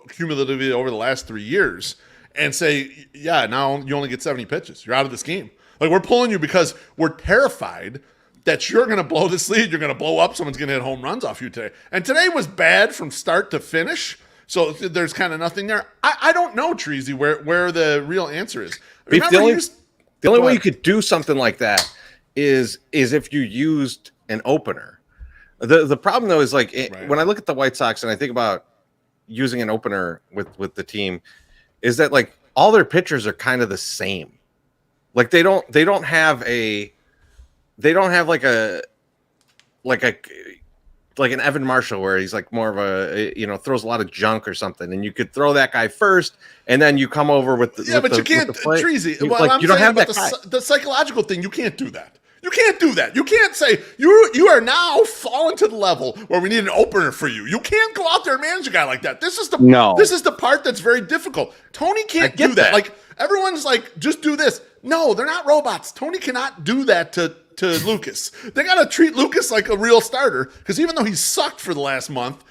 cumulatively over the last 3 years and say, yeah, now you only get 70 pitches. You're out of this game. We're pulling you because we're terrified that you're going to blow this lead. You're going to blow up. Someone's going to hit home runs off you today. And today was bad from start to finish. So there's kind of nothing there. I don't know, Treasy, where the real answer is. The only way you could do something like that is if you used an opener. The problem, though, is when I look at the White Sox and I think about using an opener with the team, is that all their pitchers are kind of the same. They don't have an Evan Marshall where he's more of a throws a lot of junk or something, and you could throw that guy first, and then you come over with the but you can't, Treasy. You don't have that. The psychological thing, you can't do that. You can't do that. You can't say you are now fallen to the level where we need an opener for you. You can't go out there and manage a guy like that. This is the part that's very difficult. Tony can't do that. Like everyone's like, just do this. No, they're not robots. Tony cannot do that to Lucas. They got to treat Lucas like a real starter because even though he sucked for the last month,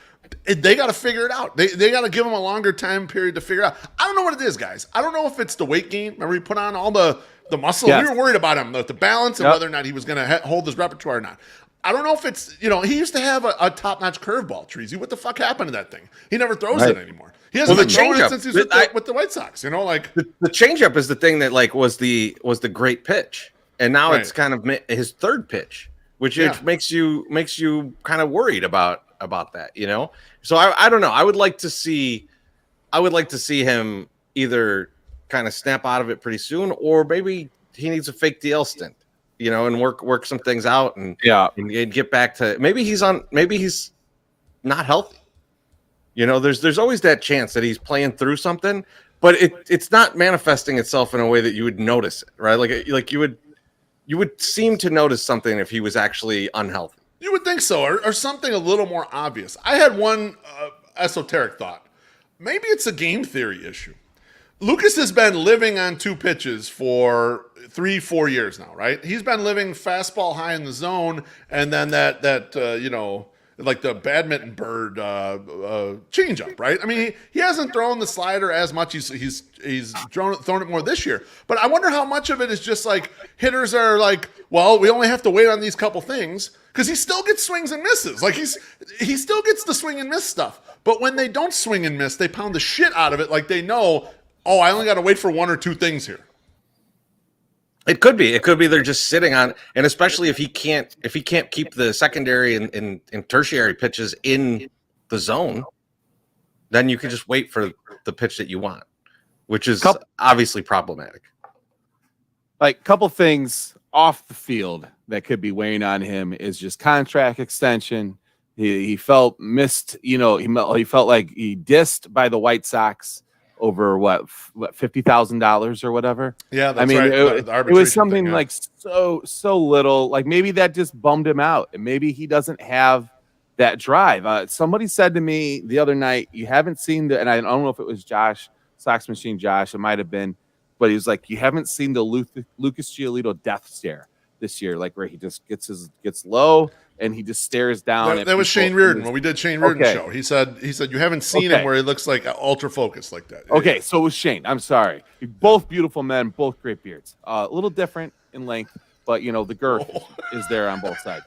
they got to figure it out. They got to give him a longer time period to figure it out. I don't know what it is, guys. I don't know if it's the weight gain. Remember he put on all the muscle? Yes. We were worried about him, the balance and whether or not he was going to hold his repertoire or not. I don't know if it's, he used to have a top-notch curveball, Treasy. What the fuck happened to that thing? He never throws it anymore. He hasn't been throwing it since he was with the White Sox. The changeup is the thing that was the great pitch. And now it's kind of his third pitch, which makes you kind of worried about that, So I don't know. I would like to see him either kind of snap out of it pretty soon, or maybe he needs a fake DL stint, and work some things out and get back to maybe he's not healthy. There's always that chance that he's playing through something, but it's not manifesting itself in a way that you would notice it, right? Like you would seem to notice something if he was actually unhealthy. You would think so, or something a little more obvious. I had one esoteric thought. Maybe it's a game theory issue. Lucas has been living on two pitches for 3-4 years now, right? He's been living fastball high in the zone, and then that like the badminton bird changeup, right? I mean, he hasn't thrown the slider as much. He's thrown it more this year. But I wonder how much of it is just like hitters are like, well, we only have to wait on these couple things because he still gets swings and misses. Like he still gets the swing and miss stuff. But when they don't swing and miss, they pound the shit out of it. Like they know, oh, I only got to wait for one or two things here. It could be they're just sitting on, and especially if he can't keep the secondary and tertiary pitches in the zone, then you can just wait for the pitch that you want, which is obviously problematic. Like a couple things off the field that could be weighing on him is just contract extension. He felt missed, he felt like he dissed by the White Sox over what $50,000 or whatever. Yeah, that's right. It was something thing, like so little. Like maybe that just bummed him out, and maybe he doesn't have that drive. Somebody said to me the other night, "You haven't seen the," and I don't know if it was Josh, Sox Machine Josh. It might have been, but he was like, "You haven't seen the Lucas Giolito death stare this year, like where he just gets low." And he just stares down. That was Shane Reardon when we did Shane Reardon's show. He said you haven't seen him where he looks like ultra focused like that. Okay, so it was Shane. I'm sorry. Both beautiful men, both great beards. A little different in length, but the girth is there on both sides.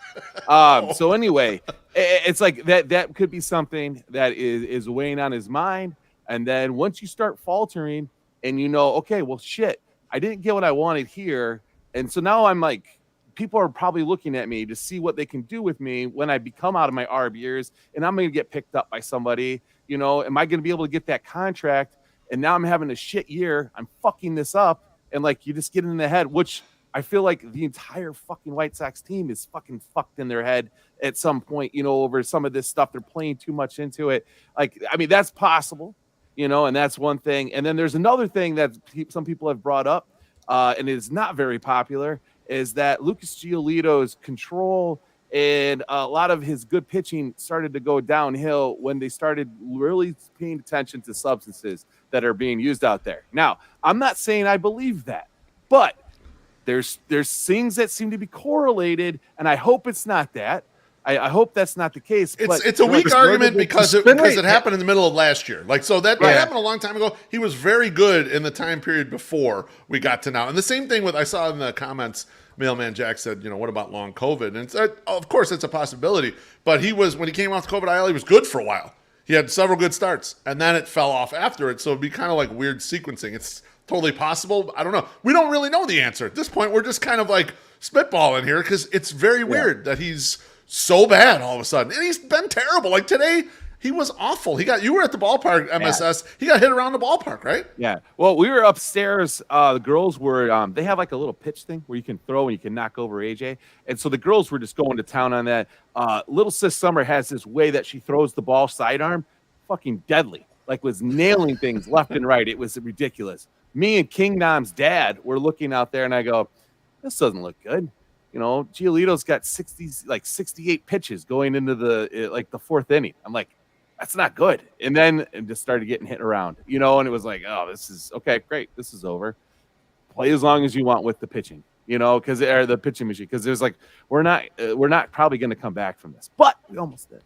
So anyway, it's like that could be something that is weighing on his mind. And then once you start faltering, and okay, well, shit, I didn't get what I wanted here, and so now I'm like, people are probably looking at me to see what they can do with me when I become out of my ARB years, and I'm going to get picked up by somebody. Am I going to be able to get that contract? And now I'm having a shit year. I'm fucking this up. And like, you just get in the head, which I feel like the entire fucking White Sox team is fucking fucked in their head at some point, over some of this stuff. They're playing too much into it. Like, I mean, that's possible, and that's one thing. And then there's another thing that some people have brought up, and it is not very popular, is that Lucas Giolito's control and a lot of his good pitching started to go downhill when they started really paying attention to substances that are being used out there. Now, I'm not saying I believe that, but there's things that seem to be correlated, and I hope it's not that. I hope that's not the case. It's a weak argument because it happened in the middle of last year. Like, so that happened a long time ago. He was very good in the time period before we got to now. And the same thing I saw in the comments, Mailman Jack said, what about long COVID? And of course, it's a possibility. But when he came off the COVID IL, he was good for a while. He had several good starts, and then it fell off after it. So it'd be kind of like weird sequencing. It's totally possible. I don't know. We don't really know the answer. At this point, we're just kind of like spitballing here because it's very weird that he's so bad all of a sudden. And he's been terrible. Like today, he was awful. You were at the ballpark, MSS. He got hit around the ballpark, right? Yeah. Well, we were upstairs. The girls were, they have like a little pitch thing where you can throw and you can knock over AJ. And so the girls were just going to town on that. Little Sis Summer has this way that she throws the ball sidearm. Fucking deadly. Like was nailing things left and right. It was ridiculous. Me and King Nam's dad were looking out there and I go, this doesn't look good. Giolito's got 68 pitches going into the fourth inning. I'm like, that's not good. And then it just started getting hit around, and it was like, oh, this is okay, great. This is over. Play as long as you want with the pitching, because the pitching machine, because there's we're not probably going to come back from this, but we almost did.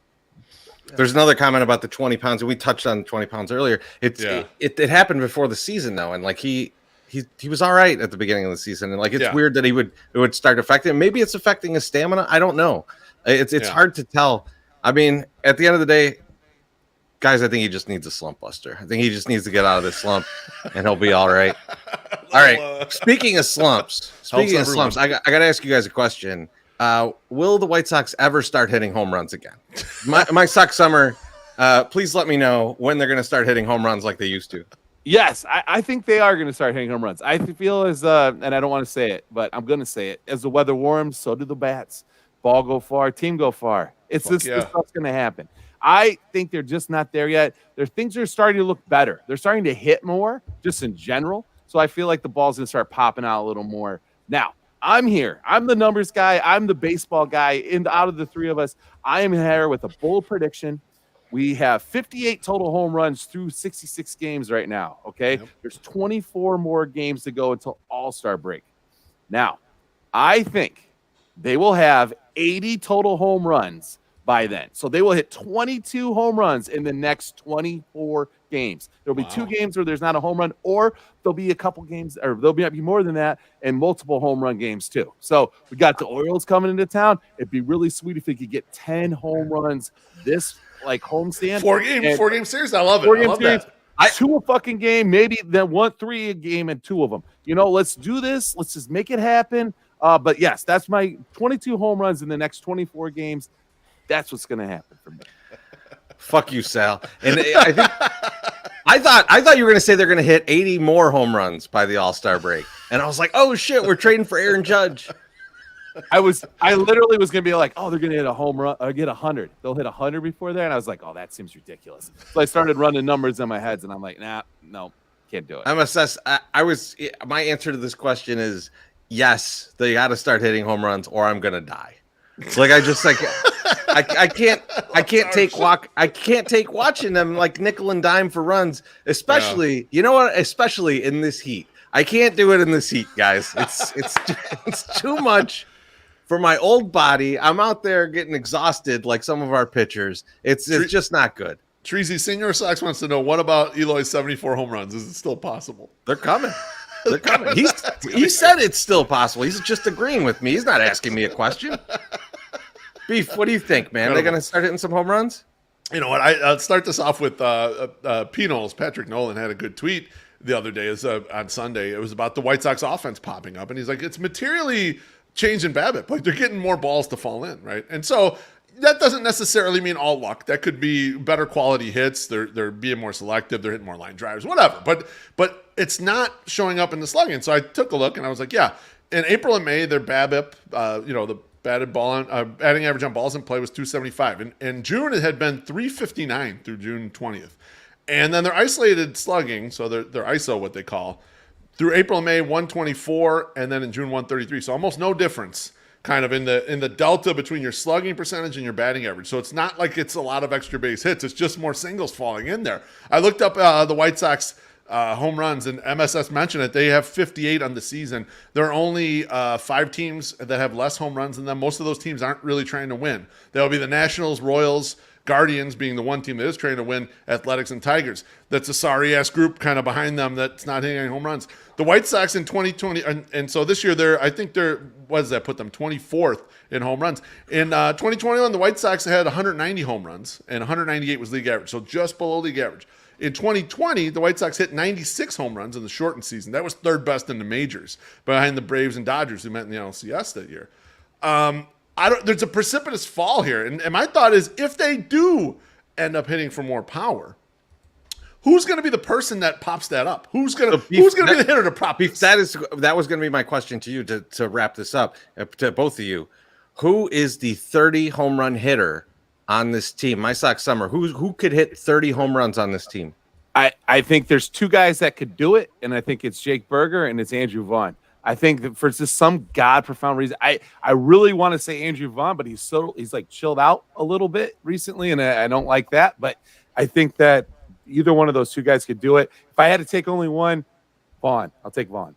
There's another comment about the 20 pounds, and we touched on 20 pounds earlier. It happened before the season though, and he was all right at the beginning of the season, and it's weird that it would start affecting him. Maybe it's affecting his stamina. I don't know. It's hard to tell. I mean, at the end of the day, guys, I think he just needs a slump buster. I think he just needs to get out of this slump, and he'll be all right. All right. Speaking of slumps, I got to ask you guys a question. Will the White Sox ever start hitting home runs again? My Sox summer, please let me know when they're going to start hitting home runs like they used to. Yes, I think they are going to start hitting home runs. I feel and I don't want to say it, but I'm going to say it. As the weather warms, so do the bats. Ball go far, team go far. This stuff's going to happen. I think they're just not there yet. Things are starting to look better. They're starting to hit more, just in general. So I feel like the ball's going to start popping out a little more. Now, I'm here. I'm the numbers guy. I'm the baseball guy. Out of the three of us, I am here with a bold prediction. We have 58 total home runs through 66 games right now, okay? Yep. There's 24 more games to go until All-Star break. Now, I think they will have 80 total home runs by then. So they will hit 22 home runs in the next 24 games. There'll be 2 games where there's not a home run, or there'll be a couple games, or there'll be more than that, and multiple home run games too. So we got the Orioles coming into town. It'd be really sweet if they could get 10 home runs this homestand. 4-game series. I love it. I love that. 2 a fucking game, maybe then 3 a game and 2 of them. Let's do this. Let's just make it happen. But yes, that's my 22 home runs in the next 24 games. That's what's going to happen for me. Fuck you, Sal. And I think I thought you were going to say they're going to hit 80 more home runs by the All-Star break. And I was like, "Oh shit, we're trading for Aaron Judge." I literally was going to be like, "Oh, they're going to hit a home run, get 100. They'll hit 100 before there." And I was like, "Oh, that seems ridiculous." So I started running numbers in my head, and I'm like, "Nah, no, can't do it." I'm assessed. My answer to this question is yes, they got to start hitting home runs, or I'm going to die. I can't take watching them nickel and dime for runs, especially especially in this heat. I can't do it in this heat, guys. It's too much for my old body. I'm out there getting exhausted like some of our pitchers. It's just not good. Treasy Senior Sox wants to know, what about Eloy's 74 home runs? Is it still possible? They're coming. They're coming. He said it's still possible. He's just agreeing with me. He's not asking me a question. Beef, what do you think, man? They're going to start hitting some home runs? You know what? I'll start this off with P-Knowles. Patrick Nolan had a good tweet the other day, on Sunday. It was about the White Sox offense popping up, and he's like, it's materially changing BABIP. Like, they're getting more balls to fall in, right? And so that doesn't necessarily mean all luck. That could be better quality hits. They're being more selective. They're hitting more line drives, whatever. But it's not showing up in the slugging. So I took a look, and I was like, yeah. In April and May, their BABIP, the batting average on balls in play was 275. And in June, it had been 359 through June 20th. And then their isolated slugging, so their ISO, what they call, through April and May, 124, and then in June, 133. So almost no difference kind of in the delta between your slugging percentage and your batting average. So it's not like it's a lot of extra base hits. It's just more singles falling in there. I looked up the White Sox home runs, and MSS mentioned it. They have 58 on the season. There are only 5 teams that have less home runs than them. Most of those teams aren't really trying to win. They'll be the Nationals, Royals, Guardians being the one team that is trying to win, Athletics and Tigers. That's a sorry-ass group kind of behind them that's not hitting any home runs. The White Sox in 2020, and so this year, what does that put them? 24th in home runs. In 2021, the White Sox had 190 home runs, and 198 was league average, so just below league average. In 2020, the White Sox hit 96 home runs in the shortened season. That was third best in the majors, behind the Braves and Dodgers, who met in the NLCS that year. There's a precipitous fall here, and my thought is, if they do end up hitting for more power, who's going to be the person that pops that up? Who's going to be the hitter to prop this? That was going to be my question to you to wrap this up, to both of you. Who is the 30 home run hitter on this team? My Sox summer. Who could hit 30 home runs on this team? I think there's 2 guys that could do it, and I think it's Jake Berger and it's Andrew Vaughn. I think that for just some profound reason, I really want to say Andrew Vaughn, but he's like chilled out a little bit recently, and I don't like that. But I think that either one of those two guys could do it. If I had to take only one, Vaughn. I'll take Vaughn.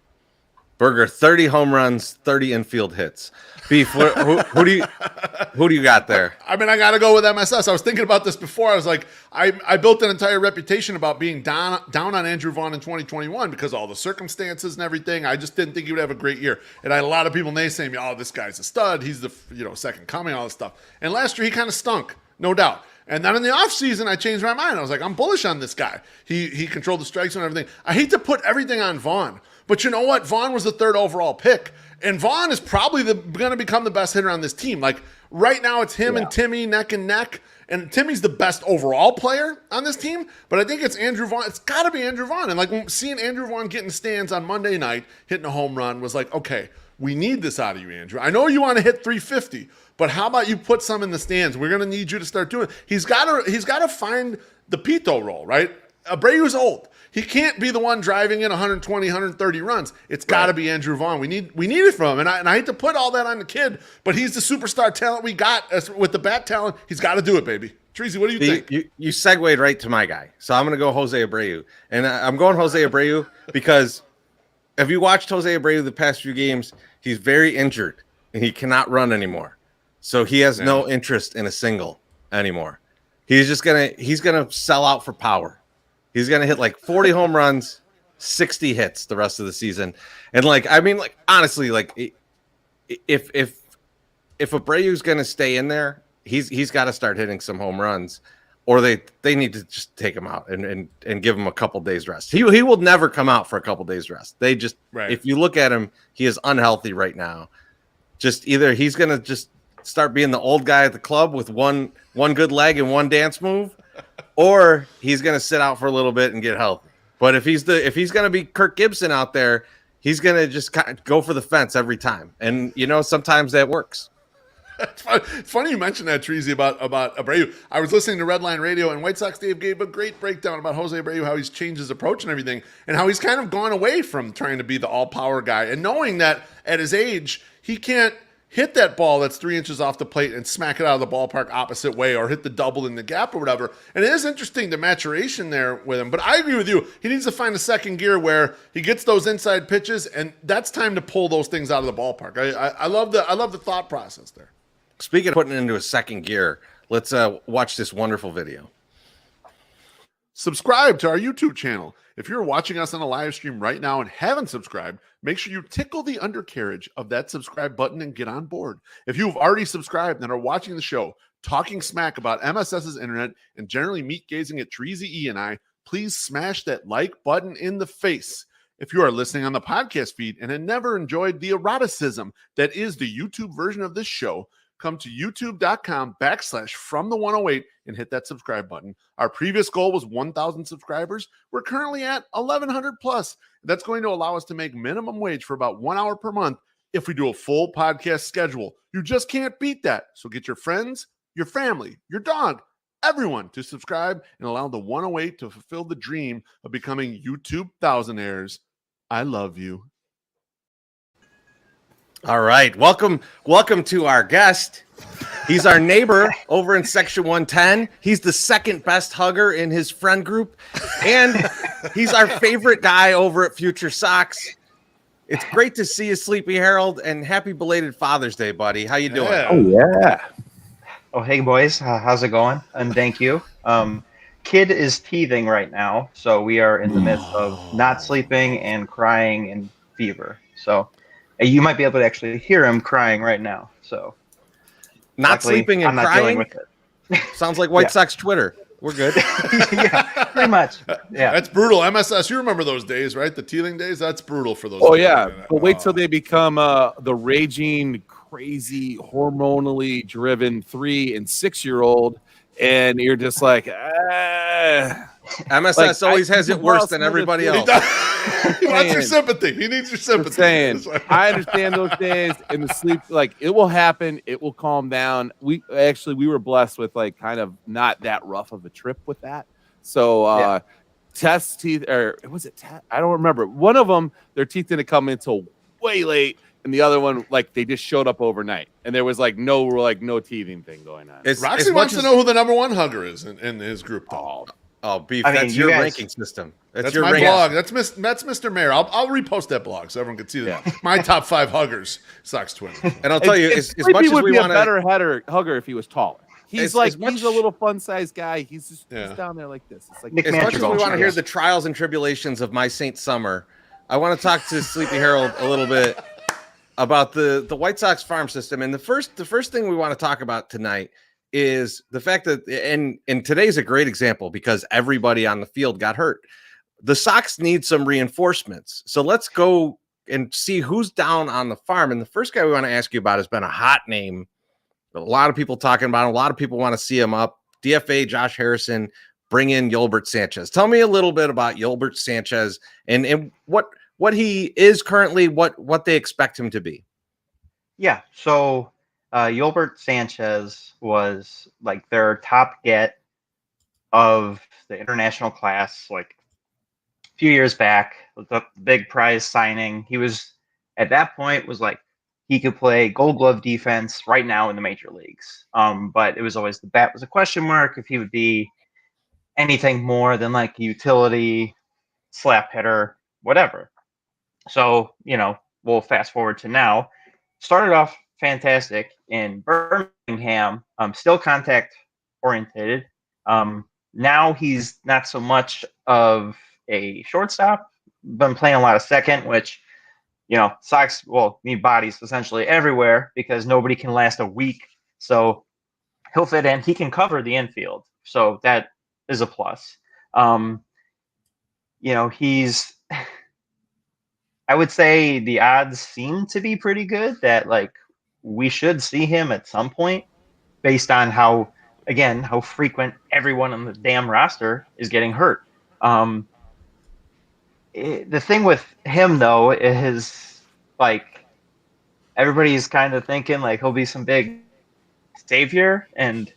Burger, 30 home runs, 30 infield hits. Beef, who do you got there? I mean, I got to go with MSS. I was thinking about this before. I was like, I built an entire reputation about being down on Andrew Vaughn in 2021 because of all the circumstances and everything. I just didn't think he would have a great year. And I had a lot of people naysaying me, oh, this guy's a stud. He's the second coming, all this stuff. And last year he kind of stunk, no doubt. And then in the offseason, I changed my mind. I was like, I'm bullish on this guy. He controlled the strikes and everything. I hate to put everything on Vaughn, but you know what? Vaughn was the 3rd overall pick. And Vaughn is probably going to become the best hitter on this team. Like right now, it's him and Timmy neck and neck. And Timmy's the best overall player on this team. But I think it's Andrew Vaughn. It's got to be Andrew Vaughn. And like seeing Andrew Vaughn get in stands on Monday night, hitting a home run was like, okay, we need this out of you, Andrew. I know you want to hit 350, but how about you put some in the stands? We're going to need you to start doing it. He's got to find the Pito role, right? Abreu's old. He can't be the one driving in 120, 130 runs. It's got to be Andrew Vaughn. We need it from him. And I hate to put all that on the kid, but he's the superstar talent we got with the bat talent. He's got to do it, baby. Treasy, what do you think? You segued right to my guy. So I'm going to go Jose Abreu. And I'm going Jose Abreu because if you watched Jose Abreu the past few games, he's very injured and he cannot run anymore. So he has no interest in a single anymore. He's going to sell out for power. He's going to hit like 40 home runs, 60 hits the rest of the season. And honestly, if Abreu's going to stay in there, he's got to start hitting some home runs, or they need to just take him out and give him a couple days rest. He will never come out for a couple days rest. If you look at him, he is unhealthy right now. Just either he's going to just start being the old guy at the club with one good leg and one dance move, or he's going to sit out for a little bit and get healthy. But if he's going to be Kirk Gibson out there, he's going to just kind of go for the fence every time. And sometimes that works. It's funny you mentioned that, Treasy, about Abreu. I was listening to Redline Radio, and White Sox Dave gave a great breakdown about Jose Abreu, how he's changed his approach and everything, and how he's kind of gone away from trying to be the all-power guy, and knowing that at his age, he can't hit that ball that's 3 inches off the plate and smack it out of the ballpark opposite way, or hit the double in the gap or whatever. And it is interesting, the maturation there with him. But I agree with you. He needs to find a second gear where he gets those inside pitches, and that's time to pull those things out of the ballpark. I love the thought process there. Speaking of putting it into a second gear, let's watch this wonderful video. Subscribe to our YouTube channel. If you're watching us on a live stream right now and haven't subscribed, make sure you tickle the undercarriage of that subscribe button and get on board. If you've already subscribed and are watching the show, talking smack about MSS's internet and generally meat-gazing at Treasy E and I, please smash that like button in the face. If you are listening on the podcast feed and have never enjoyed the eroticism that is the YouTube version of this show, come to youtube.com/FromThe108 and hit that subscribe button. Our previous goal was 1,000 subscribers. We're currently at 1,100 plus. That's going to allow us to make minimum wage for about 1 hour per month if we do a full podcast schedule. You just can't beat that. So get your friends, your family, your dog, everyone to subscribe and allow the 108 to fulfill the dream of becoming YouTube thousandaires. I love you. All right. Welcome to our guest. He's our neighbor over in section 110. He's the second best hugger in his friend group. And he's our favorite guy over at Future Sox. It's great to see you, Sleepy Harold, and happy belated Father's Day, buddy. How you doing? Yeah. Oh, yeah. Oh, hey, boys. How's it going? And thank you. Kid is teething right now, so we are in the midst of not sleeping and crying and fever. So you might be able to actually hear him crying right now. So not sleeping and I'm not crying? dealing with it. Sounds like White Sox Twitter. We're good. Yeah, pretty much. Yeah. That's brutal. MSS, you remember those days, right? The teething days? That's brutal for those. Oh, yeah. But wait till they become the raging, crazy, hormonally driven 3 and 6 year old. And you're just like, MSS always has it worse than everybody else. He wants your sympathy. He needs your sympathy. I understand those days and the sleep, it will happen. It will calm down. We were blessed with kind of not that rough of a trip with that. So Tess teeth, or was it? I don't remember. One of them, their teeth didn't come until way late, and the other one like they just showed up overnight, and there was like no teething thing going on. Roxy wants to know who the number one hugger is in his group. Oh, Beef, I mean, that's you your guys- ranking system. That's your my ranking. blog. That's Mr. Mayor. I'll repost that blog so everyone can see my top 5 huggers. Sox Twitter. And I'll tell you, as much Sleepy as would we be a want better hugger if he was taller. He's As he's a little fun-sized guy. He's just he's down there like this. It's like Nick as much as we Madrigal. want to hear the trials and tribulations of my Saint Summer, I want to talk to Sleepy Harold a little bit about the White Sox farm system. And the first thing we want to talk about tonight is the fact that, and today's a great example because everybody on the field got hurt. The Sox need some reinforcements. So let's go and see who's down on the farm. And the first guy we want to ask you about has been a hot name. A lot of people talking about him. A lot of people want to see him up. DFA Josh Harrison, bring in Yolbert Sanchez. Tell me a little bit about Yolbert Sanchez and what he is currently, what they expect him to be. Yeah, so Yolbert Sanchez was like their top get of the international class, like a few years back, with the big prize signing. He was at that point was like he could play Gold Glove defense right now in the major leagues. But it was always the bat was a question mark if he would be anything more than like a utility slap hitter, whatever. So, we'll fast forward to now. Started off fantastic in Birmingham, still contact oriented. Now he's not so much of a shortstop, been playing a lot of second, which, Sox need bodies essentially everywhere because nobody can last a week. So he'll fit in. He can cover the infield. So that is a plus. He's, I would say the odds seem to be pretty good that like we should see him at some point based on how frequent everyone on the damn roster is getting hurt. The thing with him though is like everybody's kind of thinking like he'll be some big savior, and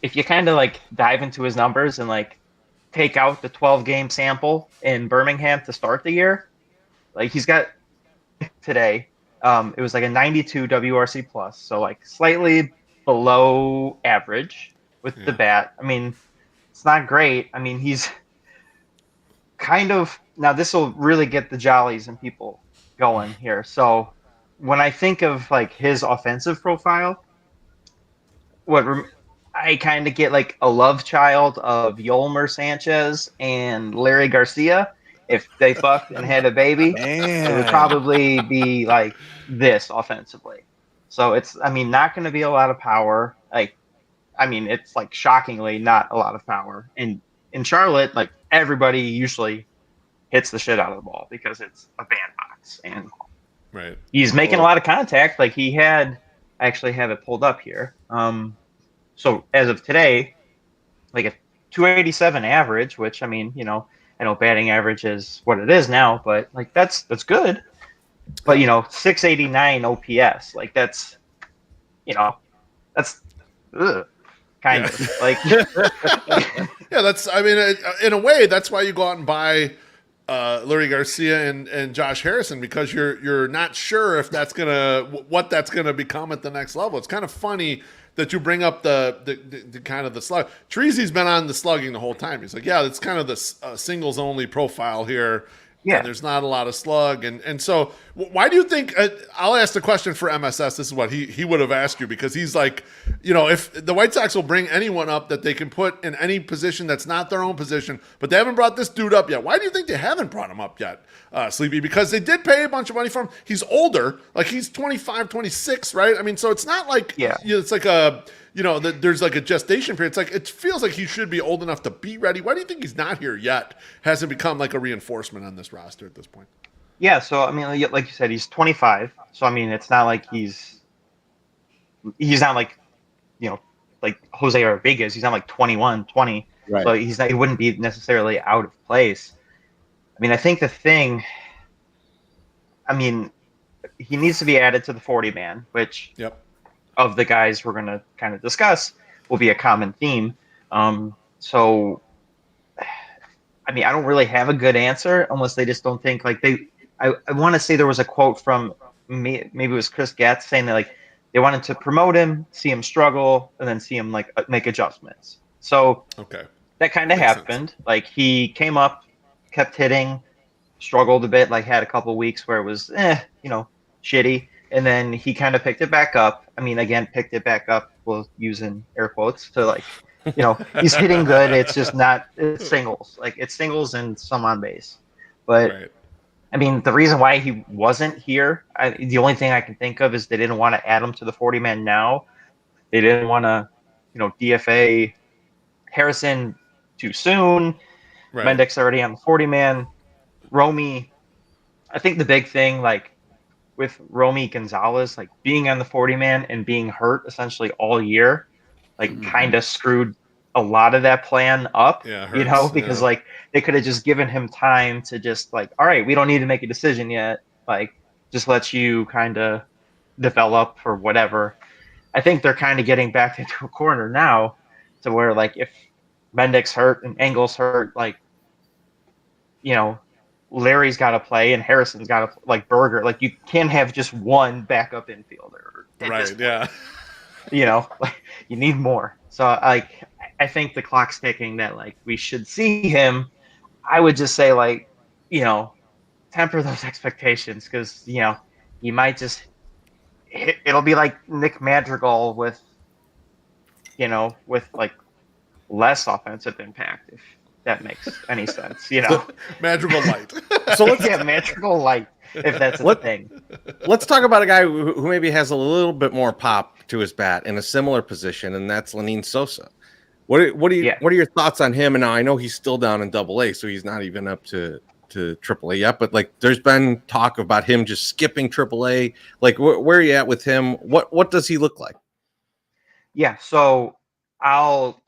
if you kind of like dive into his numbers and like take out the 12-game sample in Birmingham to start the year, like he's got today, it was like a 92 WRC plus, so like slightly below average with the bat. I mean, it's not great. I mean, he's kind of, now this will really get the jollies and people going here. So when I think of like his offensive profile, I kind of get like a love child of Yolmer Sanchez and Larry Garcia. If they fucked and had a baby, it would probably be like this offensively. So it's, not going to be a lot of power. It's like shockingly not a lot of power. And in Charlotte, like everybody usually hits the shit out of the ball because it's a bandbox, and he's making a lot of contact. Like I actually have it pulled up here. So as of today, like a 287 average, which I know batting average is what it is now, but like that's good. But 689 OPS, like that's kind of like yeah, that's in a way that's why you go out and buy Larry Garcia and Josh Harrison, because you're not sure if what that's gonna become at the next level. It's kind of funny that you bring up the kind of the slug. Treasy's been on the slugging the whole time. He's like, yeah, it's kind of the singles only profile here. Yeah, and there's not a lot of slug, and so why do you think? I'll ask the question for MSS. This is what he would have asked you, because he's like, if the White Sox will bring anyone up that they can put in any position that's not their own position, but they haven't brought this dude up yet. Why do you think they haven't brought him up yet, Sleepy? Because they did pay a bunch of money for him. He's older, like he's 25, 26, right? So it's not like it's like a. There's like a gestation period. It's like, it feels like he should be old enough to be ready. Why do you think he's not here yet? Hasn't become like a reinforcement on this roster at this point? Yeah, so like you said, he's 25. So it's not like he's not like like Jose Rodriguez. He's not like 21, 20. Right. So he wouldn't be necessarily out of place. I think the thing, he needs to be added to the 40 man, which of the guys we're going to kind of discuss will be a common theme. So, I don't really have a good answer unless they just don't think like I want to say there was a quote from maybe it was Chris Getz saying that like they wanted to promote him, see him struggle, and then see him like make adjustments. So Okay. that kind of Makes sense. happened. Like he came up, kept hitting, struggled a bit, like had a couple weeks where it was shitty, and then he kind of picked it back up. I mean, again, picked it back up, well, using air quotes to like, he's hitting good. It's just not it's singles, like it's singles and some on base. But Right. I mean, the reason why he wasn't here, the only thing I can think of is they didn't want to add him to the 40 man now. They didn't want to, DFA Harrison too soon. Right. Mendick's already on the 40 man. Romy, I think the big thing, like with Romy Gonzalez, like being on the 40 man and being hurt essentially all year, like kind of screwed a lot of that plan up. Yeah, hurts, because like they could have just given him time to just like, all right, we don't need to make a decision yet. Like, just let you kind of develop or whatever. I think they're kind of getting back into a corner now to where like if Mendick's hurt and Engel's hurt, like, Larry's got to play and Harrison's got to like Berger. Like you can't have just one backup infielder. Right. Yeah. Like you need more. So like I think the clock's ticking that like we should see him. I would just say like, temper those expectations because, you might just it'll be like Nick Madrigal with like less offensive impact, if that makes any sense, Madrigal light. So let's Madrigal light, if that's a thing. Let's talk about a guy who maybe has a little bit more pop to his bat in a similar position, and that's Lenyn Sosa. What are your thoughts on him? And now I know he's still down in AA, so he's not even up to AAA yet. But like, there's been talk about him just skipping AAA. Like, where are you at with him? What does he look like? Yeah, so I'll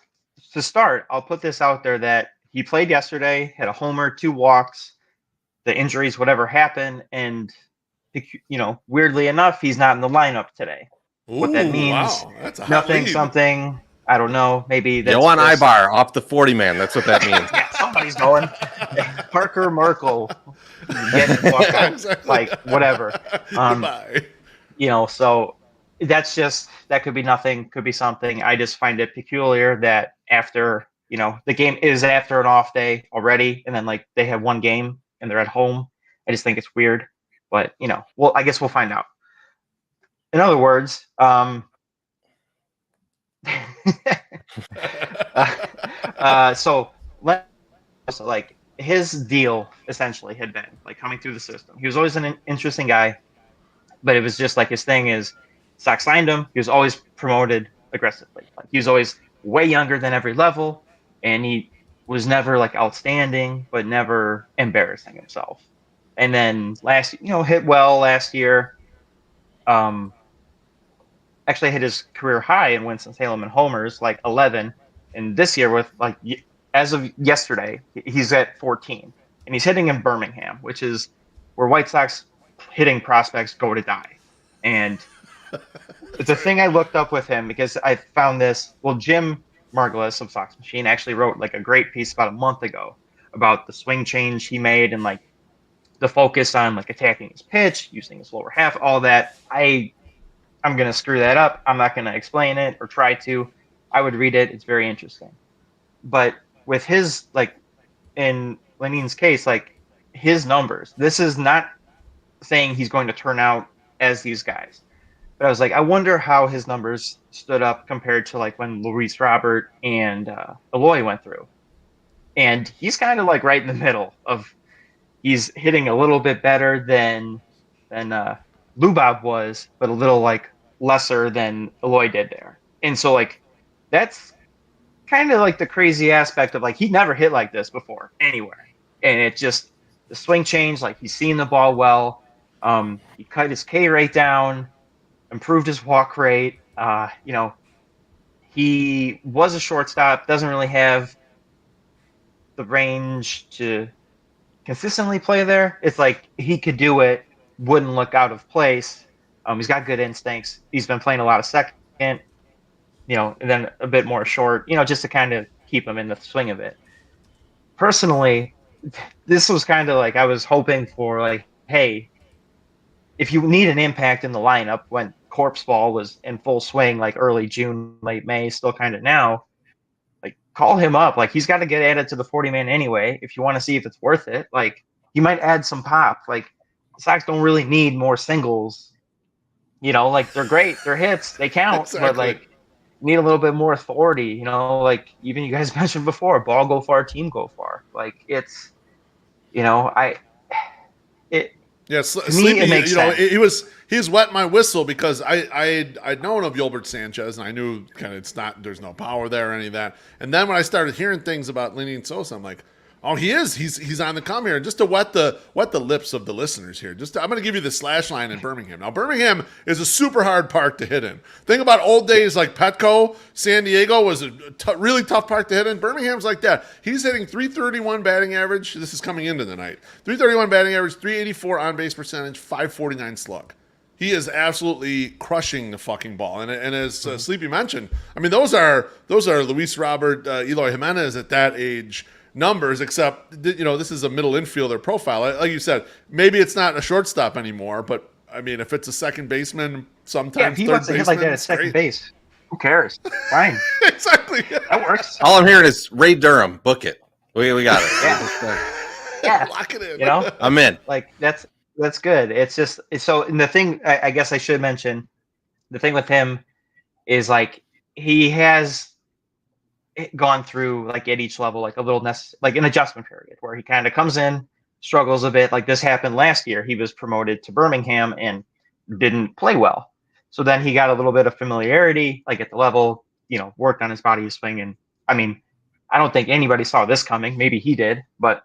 put this out there that he played yesterday, had a homer, 2 walks. The injuries, whatever happened, and weirdly enough, he's not in the lineup today. What that means? Wow, that's a hot nothing, lead. something. I don't know. Maybe that's Johan Ibar off the 40 man. That's what that means. Yeah, somebody's going. Parker Merkel, Exactly. like whatever. Goodbye. So that could be nothing, could be something. I just find it peculiar that after the game is after an off day already, and then like they have one game and they're at home. I just think it's weird, but well, I guess we'll find out. In other words, so like his deal essentially had been like coming through the system. He was always an interesting guy, but it was just like his thing is Sox signed him. He was always promoted aggressively. Like he was always way younger than every level, and he was never like outstanding, but never embarrassing himself. And then hit well last year. Actually hit his career high in Winston-Salem and homers, like 11. And this year with like, as of yesterday, he's at 14. And he's hitting in Birmingham, which is where White Sox hitting prospects go to die. And it's a thing I looked up with him because I found this. Well, Jim Margulis of Sox Machine actually wrote like a great piece about a month ago about the swing change he made and like the focus on like attacking his pitch, using his lower half, all that. I'm going to screw that up. I'm not going to explain it or try to. I would read it. It's very interesting. But with his, like, in Lenyn's case, like, his numbers, this is not saying he's going to turn out as these guys. But I was like, I wonder how his numbers stood up compared to, like, when Luis Robert and Eloy went through. And he's kind of, like, right in the middle of, he's hitting a little bit better than Lubob was, but a little like lesser than Eloy did there. And so like that's kind of like the crazy aspect of like he never hit like this before anywhere. And it just the swing changed, like he's seeing the ball well. He cut his K rate down, improved his walk rate. He was a shortstop, doesn't really have the range to consistently play there. It's like he could do it, wouldn't look out of place. He's got good instincts. He's been playing a lot of second, and then a bit more short, just to kind of keep him in the swing of it. Personally, this was kind of like I was hoping for like hey, if you need an impact in the lineup when corpse ball was in full swing, like early June, late May, still kind of now, like call him up. Like he's got to get added to the 40-man anyway. If you want to see if it's worth it, like he might add some pop. Like the Sox don't really need more singles. Like they're great, they're hits, they count, Exactly. but like need a little bit more authority. Like even you guys mentioned before, ball go far, team go far. Like it's, Yeah, to me, Sleepy, it makes sense. He's wet my whistle because I'd known of Yolbert Sanchez and I knew kind of there's no power there or any of that. And then when I started hearing things about Lenyn Sosa, I'm like, oh, he's on the come here. And just to wet the lips of the listeners here, I'm going to give you the slash line in Birmingham. Now Birmingham is a super hard park to hit in. Think about old days like Petco. San Diego was a really tough park to hit in. Birmingham's like that. He's hitting 331 batting average. This is coming into the night. 331 batting average, 384 on base percentage, 549 slug. He is absolutely crushing the fucking ball. And as Sleepy mentioned, I mean those are Luis Robert, Eloy Jimenez at that age numbers, except this is a middle infielder profile. Like you said, maybe it's not a shortstop anymore, but I mean, if it's a second baseman, sometimes if he third wants to hit like that at second base, who cares? Fine, exactly. that works. All I'm hearing is Ray Durham. Book it. We got it. Yeah, Lock it in. I'm in. Like that's good. It's just so. And the thing I guess I should mention, the thing with him is like he has gone through like at each level like a little like an adjustment period where he kind of comes in, struggles a bit. Like this happened last year. He was promoted to Birmingham and didn't play well. So then he got a little bit of familiarity, like at the level, worked on his body, his swing. And I mean, I don't think anybody saw this coming. Maybe he did, but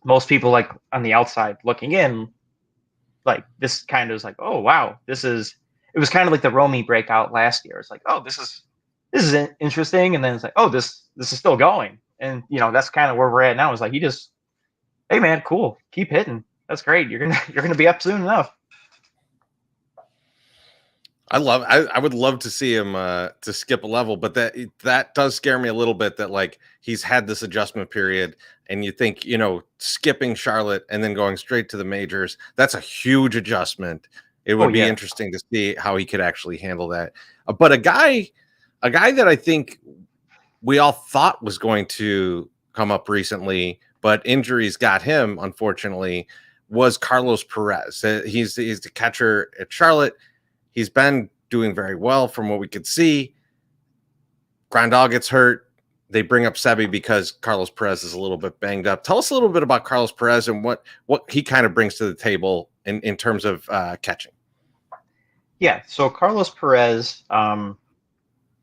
most people like on the outside looking in, like this kind of was like, oh wow, it was kind of like the Romy breakout last year. It's like, oh, this is interesting, and then it's like, oh, this is still going, and that's kind of where we're at now. It's like hey man, cool, keep hitting, that's great. You're gonna be up soon enough. I would love to see him to skip a level, but that does scare me a little bit. That like he's had this adjustment period, and you think skipping Charlotte and then going straight to the majors, that's a huge adjustment. It would be interesting to see how he could actually handle that. But a guy that I think we all thought was going to come up recently, but injuries got him, unfortunately, was Carlos Perez. He's the catcher at Charlotte. He's been doing very well from what we could see. Grandal gets hurt. They bring up Sebi because Carlos Perez is a little bit banged up. Tell us a little bit about Carlos Perez and what he kind of brings to the table in terms of catching. Yeah, so Carlos Perez,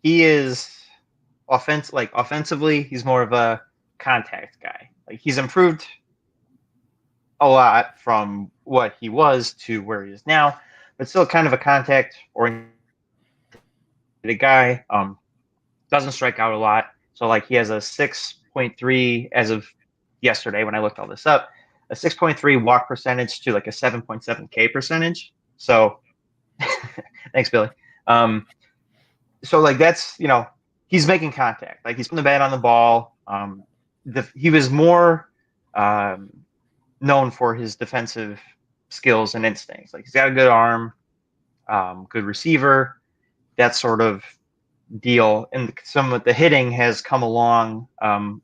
he is offensively, he's more of a contact guy. Like he's improved a lot from what he was to where he is now, but still kind of a contact oriented guy. Doesn't strike out a lot. So like he has a 6.3 as of yesterday when I looked all this up, a 6.3 walk percentage to like a 7.7 K percentage. So thanks, Billy. So like that's he's making contact, like he's putting the bat on the ball. He was more known for his defensive skills and instincts. Like he's got a good arm, good receiver, that sort of deal. And some of the hitting has come along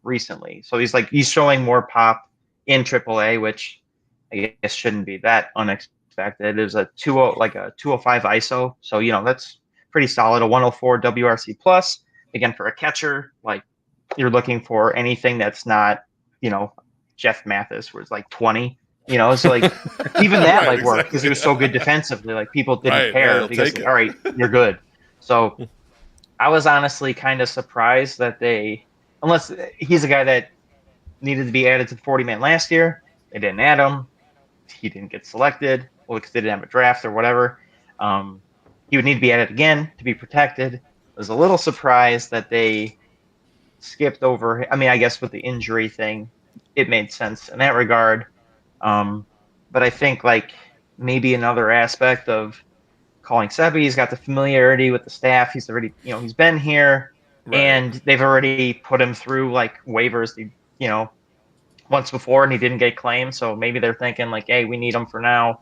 recently. So he's showing more pop in AAA, which I guess shouldn't be that unexpected. It was a 205 ISO, so that's pretty solid. A 104 WRC plus. Again, for a catcher, like you're looking for anything that's not, Jeff Mathis, where it's like 20. So like even that right, worked because he was so good defensively. Like people didn't care because all right, you're good. So I was honestly kind of surprised that unless he's a guy that needed to be added to the 40-man last year, they didn't add him. He didn't get selected, because they didn't have a draft or whatever. He would need to be added again to be protected. I was a little surprised that they skipped over. I mean, I guess with the injury thing, it made sense in that regard. But I think like maybe another aspect of calling Sebi, he's got the familiarity with the staff. He's already, he's been here, right. And they've already put him through like waivers. once before and he didn't get claimed. So maybe they're thinking like, hey, we need him for now.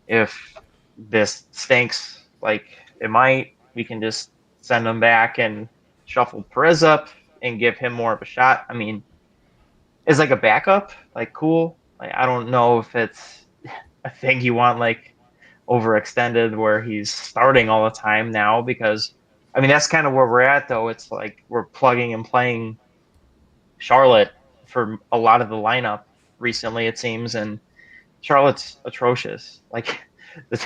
If this stinks, like it might, we can just send him back and shuffle Perez up and give him more of a shot. I mean, it's like a backup, like cool. Like, I don't know if it's a thing you want like overextended where he's starting all the time now, because I mean that's kind of where we're at though. It's like we're plugging and playing Charlotte for a lot of the lineup recently, it seems, and Charlotte's atrocious. Like the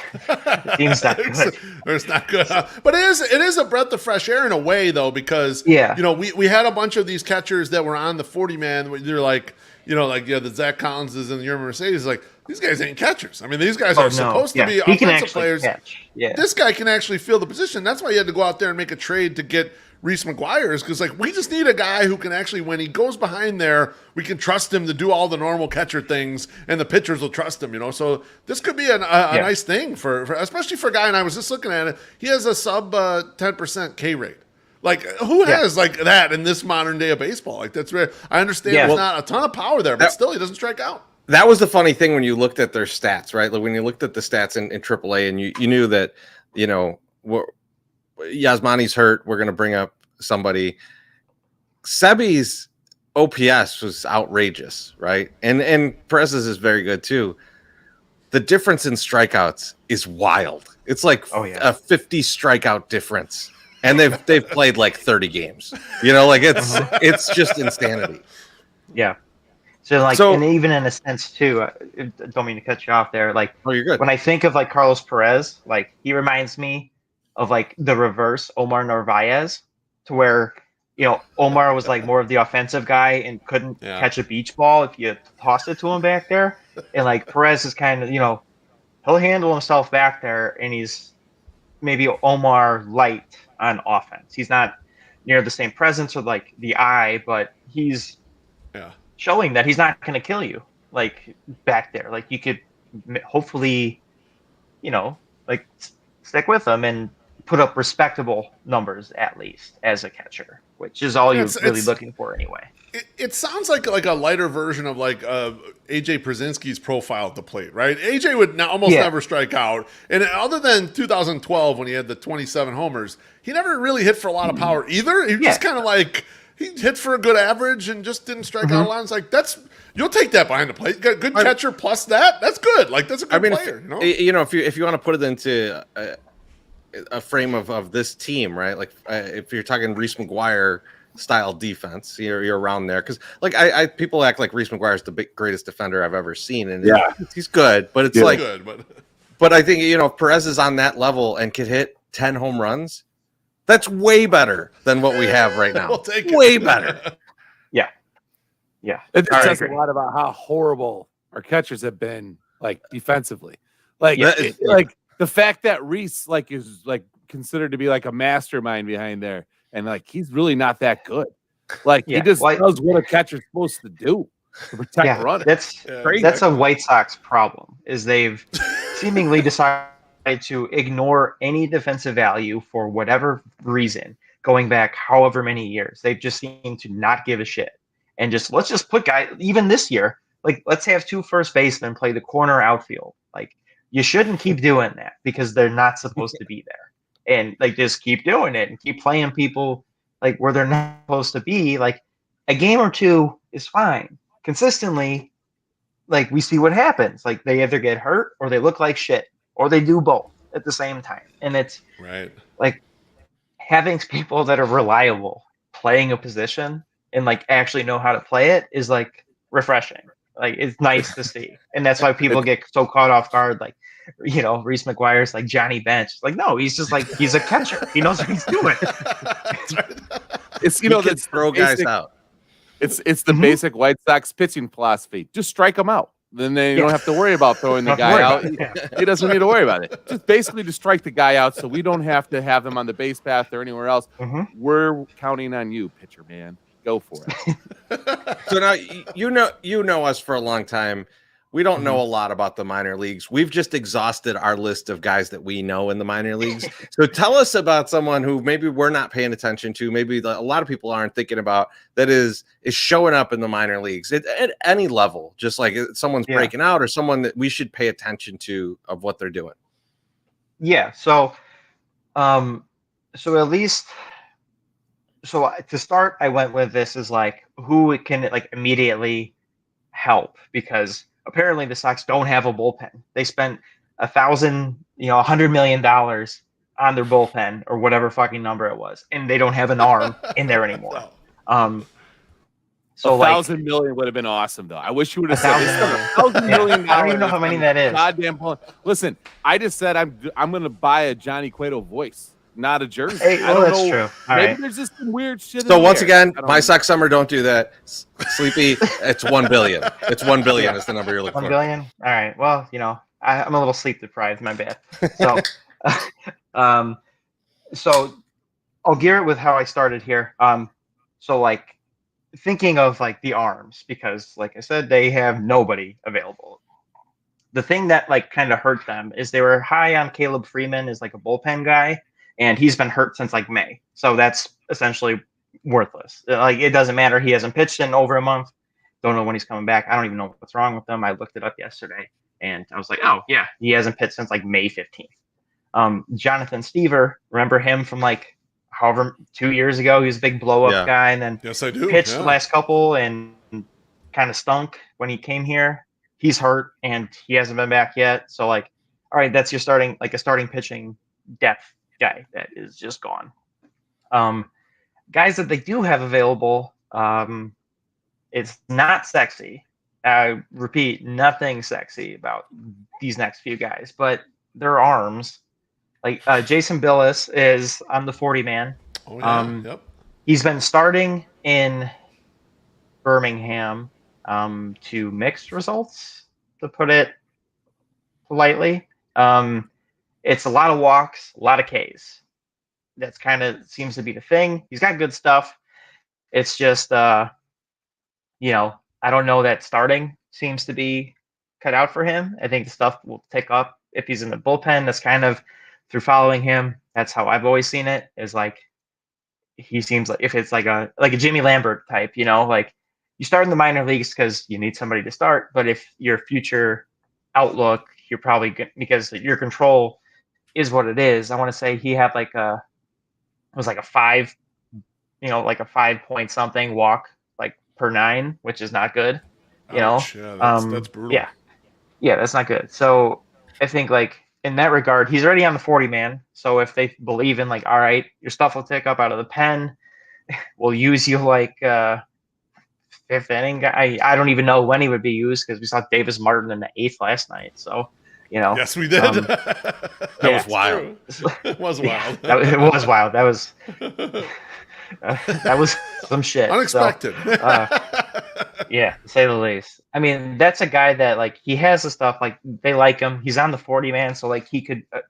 team's not good. It's not good, but it is a breath of fresh air in a way though, because Yeah. we had a bunch of these catchers that were on the 40 man. They're like the Zach Collinses and the Yerma Mercedes. Like these guys ain't catchers. I mean, these guys are supposed to be he can offensive actually players. catch. Yeah. This guy can actually fill the position. That's why you had to go out there and make a trade to get Reese McGuire, is because like we just need a guy who can actually, when he goes behind there, we can trust him to do all the normal catcher things, and the pitchers will trust him. So this could be a nice thing for especially for a guy. And I was just looking at it; he has a sub 10% K rate. Like who has like that in this modern day of baseball? Like that's rare. I understand there's not a ton of power there, but still, he doesn't strike out. That was the funny thing when you looked at their stats, right? Like when you looked at the stats in AAA, and you knew that Yasmani's hurt. We're going to bring up somebody. Sebi's OPS was outrageous, right? And Perez's is very good too. The difference in strikeouts is wild. It's like a 50 strikeout difference, and they've played like 30 games. Like it's just insanity. Yeah. So and even in a sense too, don't mean to cut you off there. Like, oh, you're good. When I think of like Carlos Perez, like he reminds me of like the reverse Omar Narvaez, to where Omar was like more of the offensive guy and couldn't catch a beach ball if you tossed it to him back there, and like Perez is kind of he'll handle himself back there, and he's maybe Omar light on offense. He's not near the same presence or like the eye, but he's showing that he's not going to kill you like back there. Like you could hopefully like stick with him and put up respectable numbers at least as a catcher, which is all you're really looking for anyway. It sounds like a lighter version of like AJ Przinsky's profile at the plate, right? AJ would almost never strike out, and other than 2012 when he had the 27 homers, he never really hit for a lot of power either. He just kind of like he hit for a good average and just didn't strike out a lot. It's like you'll take that behind the plate. Got a good catcher plus that's good. Like that's a good player. If you want to put it into a frame of this team, right? Like if you're talking Reese McGuire style defense, you're around there, because like I people act like Reese McGuire is the greatest defender I've ever seen, and he's good, but it's but I think if Perez is on that level and could hit 10 home runs, that's way better than what we have right now. We'll take it. Way better. It says a lot about how horrible our catchers have been, like defensively. Like like the fact that Reese like is like considered to be like a mastermind behind there, and like he's really not that good. Like he just does what a catcher's supposed to do to protect runners. That's a White Sox problem, is they've seemingly decided to ignore any defensive value for whatever reason, going back however many years. They've just seemed to not give a shit. And let's just put guys, even this year, like let's have 2 first basemen play the corner outfield. Like you shouldn't keep doing that because they're not supposed to be there. And like just keep doing it and keep playing people like where they're not supposed to be. Like a game or 2 is fine. Consistently, like we see what happens. Like they either get hurt or they look like shit, or they do both at the same time. And it's like having people that are reliable playing a position and like actually know how to play it is like refreshing. Like it's nice to see. And that's why people get so caught off guard. Like, Reese McGuire's like Johnny Bench. Like, no, he's just like, he's a catcher. He knows what he's doing. It's, that's throw guys out. It's the basic White Sox pitching philosophy. Just strike them out. Then you don't have to worry about throwing the guy out. He doesn't need to worry about it. Just basically to strike the guy out so we don't have to have him on the base path or anywhere else. We're counting on you, pitcher man. Go for it. So now you know us for a long time. We don't know a lot about the minor leagues. We've just exhausted our list of guys that we know in the minor leagues. So tell us about someone who maybe we're not paying attention to, maybe a lot of people aren't thinking about, that is showing up in the minor leagues at any level, just like someone's breaking out or someone that we should pay attention to of what they're doing. Yeah. So, at least, to start, I went with this as like who it can like immediately help, because apparently the Sox don't have a bullpen. They spent $100 million on their bullpen or whatever fucking number it was, and they don't have an arm in there anymore. So $1,000 million would have been awesome, though. I wish you would have said $1,000 million. I don't even know how many that is. Goddamn. Listen, I just said I'm going to buy a Johnny Cueto voice, not a jersey. Hey, well, that's true. Maybe there's just some weird shit. So once again, My Sox Summer, don't do that. Sleepy, it's 1 billion. It's 1 billion is the number you're looking for. 1 billion. All right. Well, I'm a little sleep deprived. My bad. So, so I'll gear it with how I started here. So like thinking of like the arms, because like I said, they have nobody available. The thing that like kind of hurt them is they were high on Caleb Freeman as like a bullpen guy, and he's been hurt since like May. So that's essentially worthless. Like it doesn't matter. He hasn't pitched in over a month. Don't know when he's coming back. I don't even know what's wrong with him. I looked it up yesterday and I was like, oh yeah, he hasn't pitched since like May 15th. Jonathan Stever, remember him from like however 2 years ago? He was a big blow up guy, and then yes, I do. Pitched the last couple and kind of stunk when he came here. He's hurt and he hasn't been back yet. So like, all right, that's your starting pitching depth guy that is just gone. Guys that they do have available, it's not sexy. I repeat, nothing sexy about these next few guys, but their arms. Like Jason Billis is on the 40 man. Oh, yeah. Yep. He's been starting in Birmingham to mixed results, to put it politely. It's a lot of walks, a lot of Ks. That's kind of seems to be the thing. He's got good stuff. It's just, I don't know that starting seems to be cut out for him. I think the stuff will pick up if he's in the bullpen. That's kind of through following him. That's how I've always seen it, is like he seems like if it's like a Jimmy Lambert type, like you start in the minor leagues because you need somebody to start. But if your future outlook, you're probably good because your control is what it is. I want to say he had like a 5, like a 5 point something walk like per 9, which is not good. Ouch, yeah, that's brutal. Yeah, that's not good. So I think like in that regard, he's already on the 40 man. So if they believe in like, all right, your stuff will take up out of the pen, we'll use you like 5th inning guy. I don't even know when he would be used because we saw Davis Martin in the 8th last night. So, yes, we did. That was wild. It was wild. It was wild. That was some shit. Unexpected. So, yeah, to say the least. I mean, that's a guy that like he has the stuff. Like they like him. He's on the 40 man, so like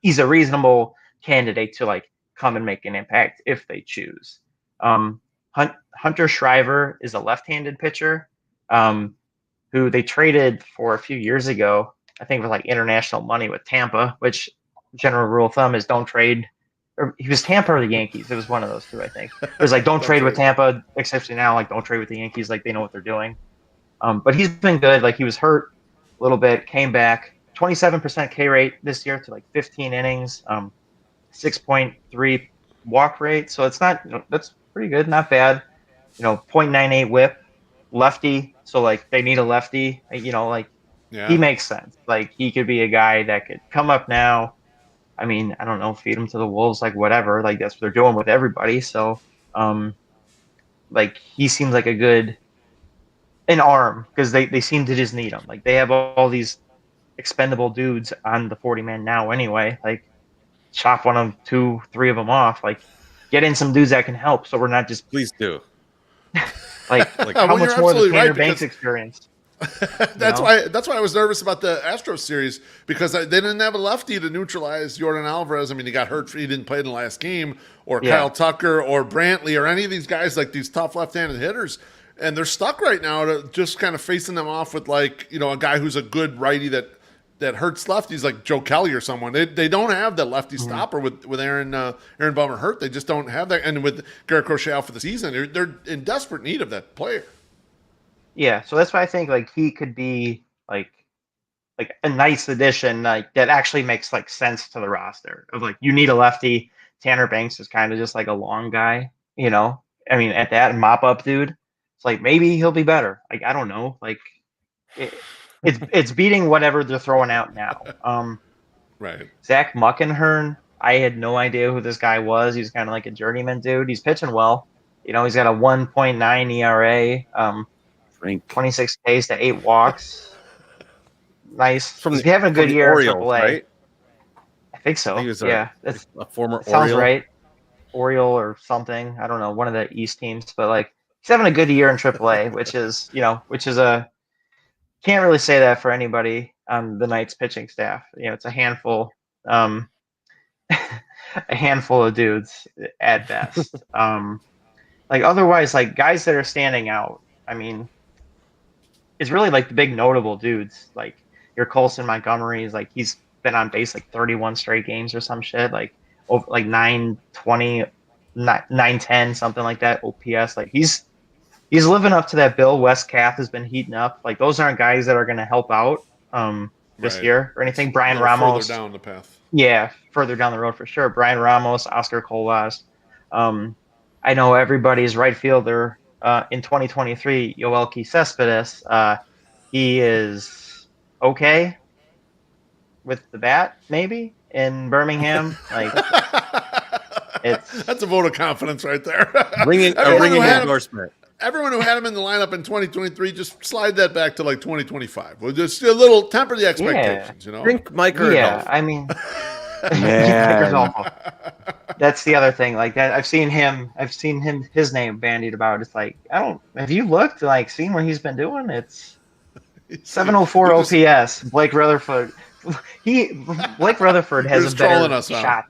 he's a reasonable candidate to like come and make an impact if they choose. Hunter Shriver is a left-handed pitcher, who they traded for a few years ago. I think with like international money with Tampa, which general rule of thumb is don't trade. Or he was Tampa or the Yankees. It was one of those two, I think. It was like don't trade with Tampa, especially now. Like don't trade with the Yankees. Like they know what they're doing. But he's been good. Like he was hurt a little bit, came back. 27% K rate this year to like 15 innings. 6.3 walk rate. So it's not. That's pretty good. Not bad. 0.98 WHIP. Lefty. So like they need a lefty. He makes sense. Like he could be a guy that could come up now. I mean, I don't know, feed him to the wolves, like whatever. Like that's what they're doing with everybody. So, like he seems like an arm because they seem to just need him. Like they have all these expendable dudes on the 40 man now anyway. Like chop 1, 2, 3 of them off. Like get in some dudes that can help. So we're not just please do. like how much more than Tanner Banks experience. That's why I was nervous about the Astros series because they didn't have a lefty to neutralize Jordan Alvarez. I mean, he got hurt; he didn't play in the last game, or Kyle Tucker, or Brantley, or any of these guys like these tough left-handed hitters. and they're stuck right now to just kind of facing them off with like a guy who's a good righty that hurts lefties like Joe Kelly or someone. They don't have that lefty stopper with Aaron Bummer hurt. They just don't have that. And with Garrett Crochet out for the season, they're in desperate need of that player. Yeah, so that's why I think like he could be like a nice addition, like that actually makes like sense to the roster of like you need a lefty. Tanner Banks is kind of just like a long guy, I mean, at that mop up dude, it's like maybe he'll be better. Like I don't know, like it's beating whatever they're throwing out now. Right. Zach Muckenhern, I had no idea who this guy was. He's kind of like a journeyman dude. He's pitching well. He's got a 1.9 ERA, 26 Ks to 8 walks. Nice. He's having a good year in AAA. Right? I think so. That's a former sounds Oriole. Right. Oriole or something. I don't know, one of the East teams, but like he's having a good year in AAA, which is can't really say that for anybody on the Knights pitching staff. It's a handful, a handful of dudes at best. Like otherwise, like guys that are standing out. I mean, it's really like the big notable dudes, like your Colson Montgomery's like he's been on base like 31 straight games or some shit, like over like 920, 910, something like that. OPS, like he's living up to that bill. Wes Kath has been heating up. Like those aren't guys that are going to help out this year or anything. Brian Ramos further down the path. Yeah, further down the road for sure. Brian Ramos, Oscar Colas. I know everybody's right fielder in 2023, Yoelqui Cespedes. He is okay with the bat, maybe in Birmingham. Like that's a vote of confidence right there. Ringing endorsement. Everyone who had him in the lineup in 2023, just slide that back to like 2025. We'll just a little temper the expectations, Drink Mike or yeah, I mean, that's the other thing. Like that, I've seen his name bandied about. It's like have you looked like seen what he's been doing? It's 704 OPS. Blake Rutherford. Blake Rutherford has a better shot.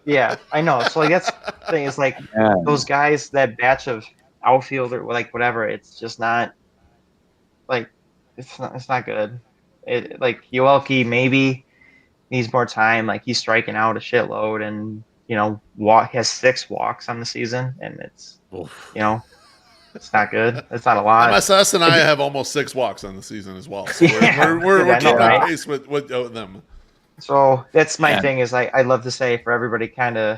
Yeah, I know. So like that's the thing. Is like those guys, that batch of outfielder, like whatever. It's just not like it's not good. It like Yoelqui maybe needs more time. Like he's striking out a shitload, and has 6 walks on the season, and it's it's not good. It's not a lot. MSS and I have almost 6 walks on the season as well. So we're keeping pace with them. So that's my thing. Is I love to say for everybody, kind of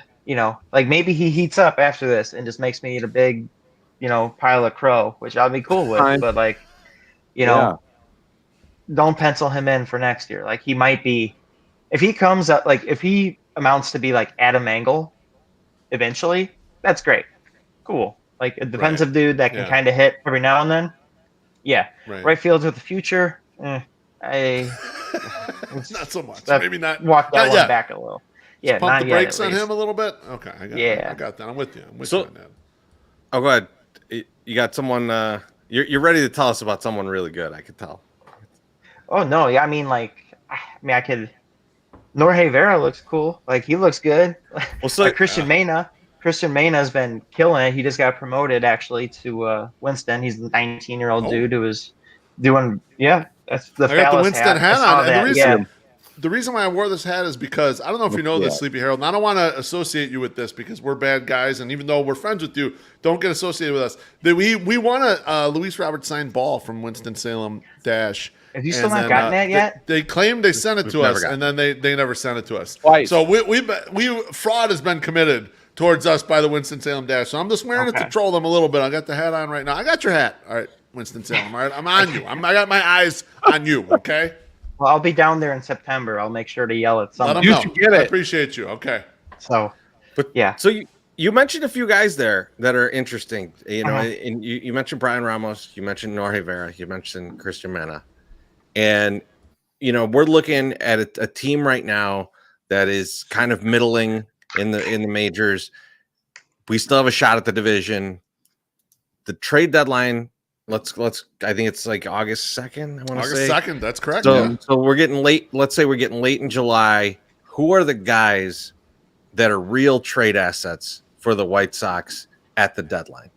like maybe he heats up after this and just makes me eat a big pile of crow, which I'll be cool with. But like don't pencil him in for next year. Like he might be. If he comes up, like if he amounts to be like Adam Engel eventually, that's great. Cool. Like a defensive dude that can kind of hit every now and then. Yeah. Right field with the future. Not so much. Maybe not. Walk that one back a little. Yeah. Pump the brakes on him a little bit. Okay. I got that. I'm with you. You on that. Oh, go ahead. You got someone. You're ready to tell us about someone really good. I could tell. Oh no! Yeah, I could. Norge Vera looks cool. Like he looks good. Well, so Christian Mena has been killing it. He just got promoted actually to Winston. He's the 19-year-old dude who was doing. Yeah, that's the. I got the Winston hat on. And the reason why I wore this hat is because I don't know if you know this, Sleepy Harold, and I don't want to associate you with this because we're bad guys, and even though we're friends with you, don't get associated with us. We won a Luis Robert signed ball from Winston-Salem Dash. Have you still not gotten that yet? They claimed they sent it to us, and then they never sent it to us. Twice. So we fraud has been committed towards us by the Winston-Salem Dash. So I'm just wearing it to troll them a little bit. I got the hat on right now. I got your hat. All right, Winston-Salem. All right, I'm on you. I got my eyes on you, okay? Well, I'll be down there in September. I'll make sure to yell at someone. Let them know. Should get it. I appreciate you. Okay. So, yeah. So you mentioned a few guys there that are interesting. And you mentioned Brian Ramos. You mentioned Norge Vera. You mentioned Christian Mena. And, we're looking at a team right now that is kind of middling in the majors. We still have a shot at the division. The trade deadline. I think it's like August 2nd. I want to say August 2nd. That's correct. So we're getting late. Let's say we're getting late in July. Who are the guys that are real trade assets for the White Sox at the deadline?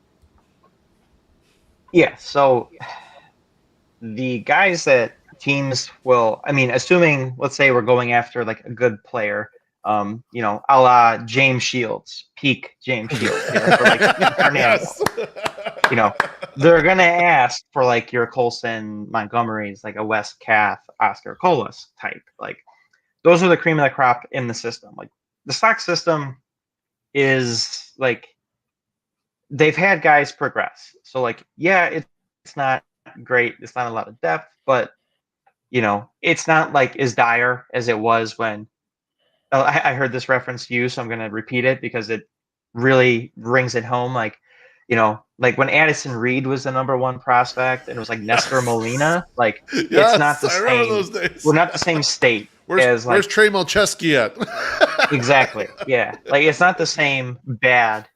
Yeah, so the guys that teams will, I mean, assuming, let's say we're going after like a good player, you know, a la James Shields, peak James Shields, you know, for like Fernando. You know, they're gonna ask for like your Colson Montgomerys, like a Wes Kath, Oscar Colas type. Like those are the cream of the crop in the system. Like the stock system is like they've had guys progress. So like, yeah, it's not great. It's not a lot of depth, but you know, it's not like as dire as it was when I heard this reference to you, so I'm going to repeat it because it really rings it home. Like, you know, like when Addison Reed was the number one prospect and it was like Nestor Molina, like Yes, it's not the I remember same. those days. We're not the same state as like Where's Trey Malcheski at? exactly. Yeah. Like it's not the same bad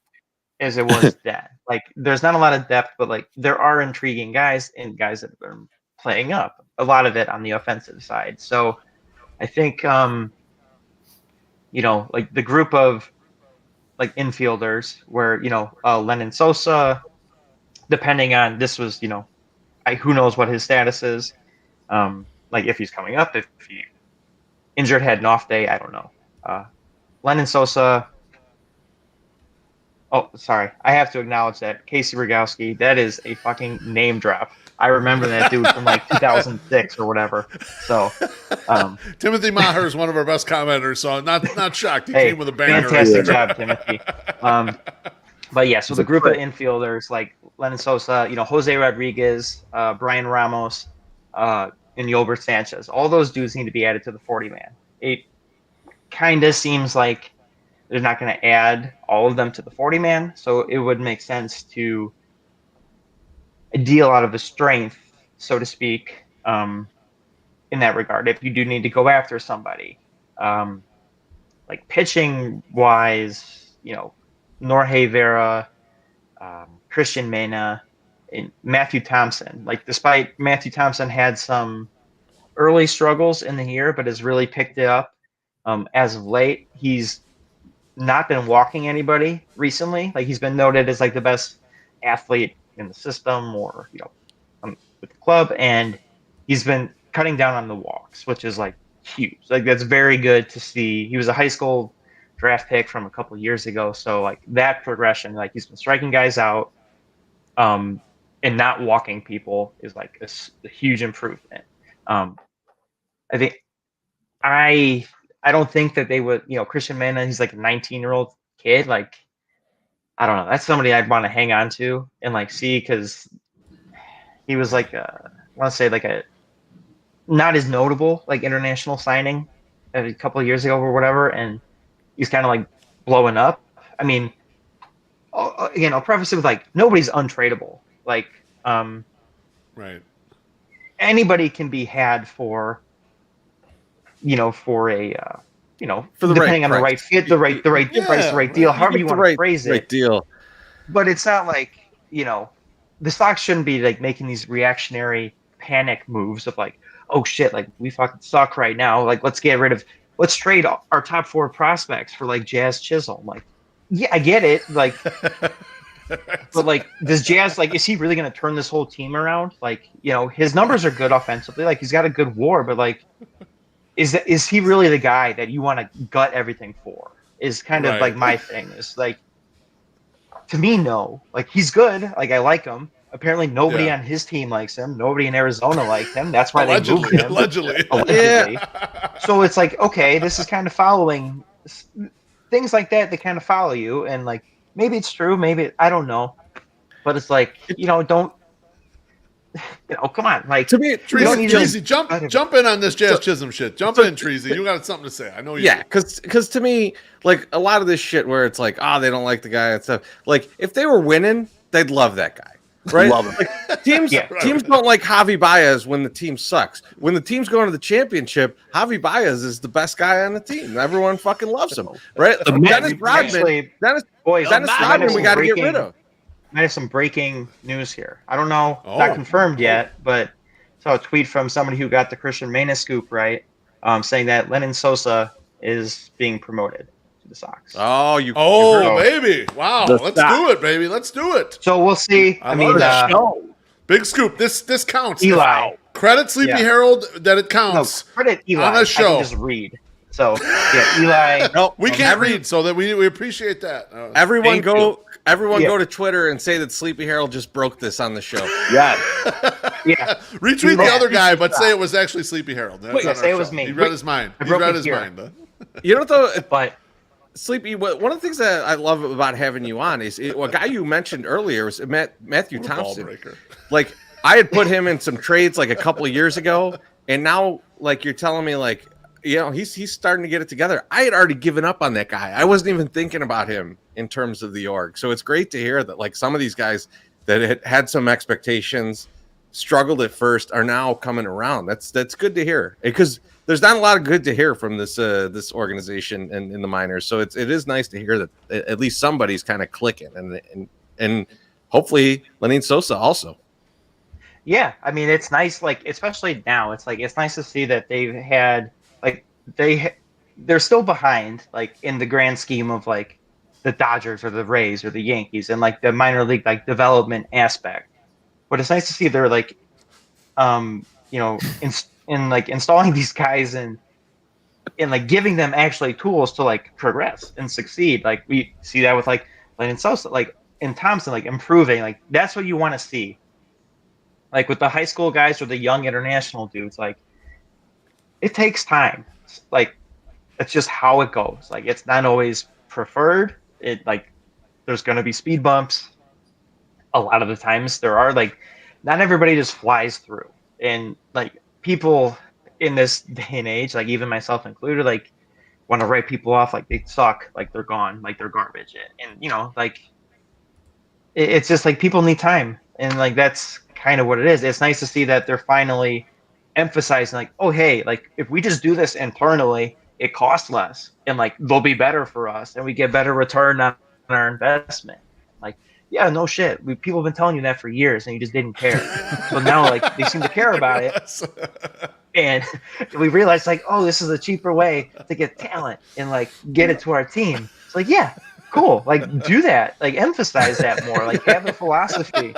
as it was then. Like there's not a lot of depth, but like there are intriguing guys and guys that are playing up. A lot of it on the offensive side. So I think you know, like the group of like infielders where, you know, Lenyn Sosa, depending on this was, you know, who knows what his status is. Like if he's coming up, if he injured, had an off day, I don't know. Lenyn Sosa. Oh, sorry. I have to acknowledge that Casey Rogowski, that is a fucking name drop. I remember that dude from like 2006 or whatever. So, Timothy Maher is one of our best commenters, so I'm not shocked. He hey, came with a banger. fantastic job, Timothy. But yeah, so the group of infielders like Lenyn Sosa, you know, Jose Rodriguez, Brian Ramos, and Yolbert Sanchez, all those dudes need to be added to the 40-man. It kind of seems like they're not going to add all of them to the 40-man, so it would make sense to deal out of the strength, so to speak, in that regard. If you do need to go after somebody, like pitching wise, you know, Norge Vera, Christian Mena, and Matthew Thompson. Like despite Matthew Thompson had some early struggles in the year, but has really picked it up as of late. He's not been walking anybody recently. Like he's been noted as like the best athlete in the system or, you know, with the club. And he's been cutting down on the walks, which is like huge. Like that's very good to see. He was a high school draft pick from a couple of years ago. So like that progression, like he's been striking guys out and not walking people is like a huge improvement. I think I don't think that they would, you know, Christian Mena, he's like a 19-year-old kid. Like, I don't know. That's somebody I'd want to hang on to and like see because he was like, I want to say like a not as notable like international signing a couple of years ago or whatever. And he's kind of like blowing up. I mean, again, I'll preface it with like, nobody's untradeable. Like, right. Anybody can be had for, you know, for a, you know, For the depending right on the right fit, the right price, the right deal, however you want to phrase it. Right deal. But it's not like, you know, the stocks shouldn't be like making these reactionary panic moves of like, oh shit, like we fucking suck right now. Like let's trade our top 4 prospects for like Jazz Chisholm. Like, yeah, I get it. Like, but like, does Jazz, like, is he really going to turn this whole team around? Like, you know, his numbers are good offensively. Like he's got a good WAR, but like, is he really the guy that you want to gut everything for? Is kind of like my thing. Is like, to me, no. Like he's good. Like I like him. Apparently, nobody on his team likes him. Nobody in Arizona liked him. That's why they moved him. Allegedly. Yeah. So it's like, okay, this is kind of following things like that. They kind of follow you, and like maybe it's true. Maybe I don't know. But it's like, you know, don't. You know, come on. Like to me, Treasy, jump in on this Jazz Chisholm shit. Jump in, Treasy. You got something to say. I know you. Yeah, because to me, like a lot of this shit where it's like, they don't like the guy and stuff. Like if they were winning, they'd love that guy. Right? Love him. Like, teams don't like Javi Baez when the team sucks. When the team's going to the championship, Javi Baez is the best guy on the team. Everyone fucking loves him. Right? Dennis Rodman, we got to get rid of. I have some breaking news here. I don't know, not confirmed yet, but saw a tweet from somebody who got the Christian Mena scoop right, saying that Lenyn Sosa is being promoted to the Sox. Baby! Wow, let's do it, baby. Let's do it. So we'll see. I mean, Big scoop. This counts. Eli. Credit Sleepy Yeah. Harold that it No, counts credit Eli. on a show. I can just read. So yeah, Eli. No, We can't read, so that we appreciate that. Everyone Thank go Yeah. go to Twitter and say that Sleepy Harold just broke this on the show. Yeah. Yeah. Retweet the other guy, but say it was actually Sleepy Harold. That's Wait, on say our it was show. me. He read his mind. I He broke read it his here. mind. You know, though, But Sleepy, one of the things that I love about having you on is a guy you mentioned earlier was Matthew What a ball Thompson. breaker. Like, I had put him in some trades like a couple of years ago, and now, like, you're telling me, like, you know, he's starting to get it together. I had already given up on that guy. I wasn't even thinking about him in terms of the org. So it's great to hear that, like, some of these guys that had some expectations, struggled at first, are now coming around. That's good to hear, because there's not a lot of good to hear from this organization and in the minors. So it is nice to hear that at least somebody's kind of clicking, and hopefully Lenyn Sosa also. yeah, I mean, it's nice, like, especially now, it's nice to see that they've had, like, they're still behind, like, in the grand scheme of, like, the Dodgers or the Rays or the Yankees and, like, the minor league, like, development aspect. But it's nice to see they're, like, you know, in like installing these guys and like giving them actually tools to like progress and succeed. Like we see that with like Lenyn Sosa, like and Thompson, like improving. Like that's what you want to see. Like with the high school guys or the young international dudes, like it takes time. Like it's just how it goes. Like it's not always preferred. It like there's going to be speed bumps. A lot of the times there are, like, not everybody just flies through, and like people in this day and age, like even myself included, like want to write people off like they suck, like they're gone, like they're garbage, and you know, like it's just like people need time, and like that's kind of what it is. It's nice to see that they're finally emphasizing, like, oh hey, like if we just do this internally, it costs less, and like they'll be better for us, and we get better return on our investment. Like, yeah, no shit. People have been telling you that for years, and you just didn't care. So now, like, they seem to care about it, and we realize, like, oh, this is a cheaper way to get talent and like get it to our team. It's like, yeah, cool. Like, do that. Like, emphasize that more. Like, have a philosophy.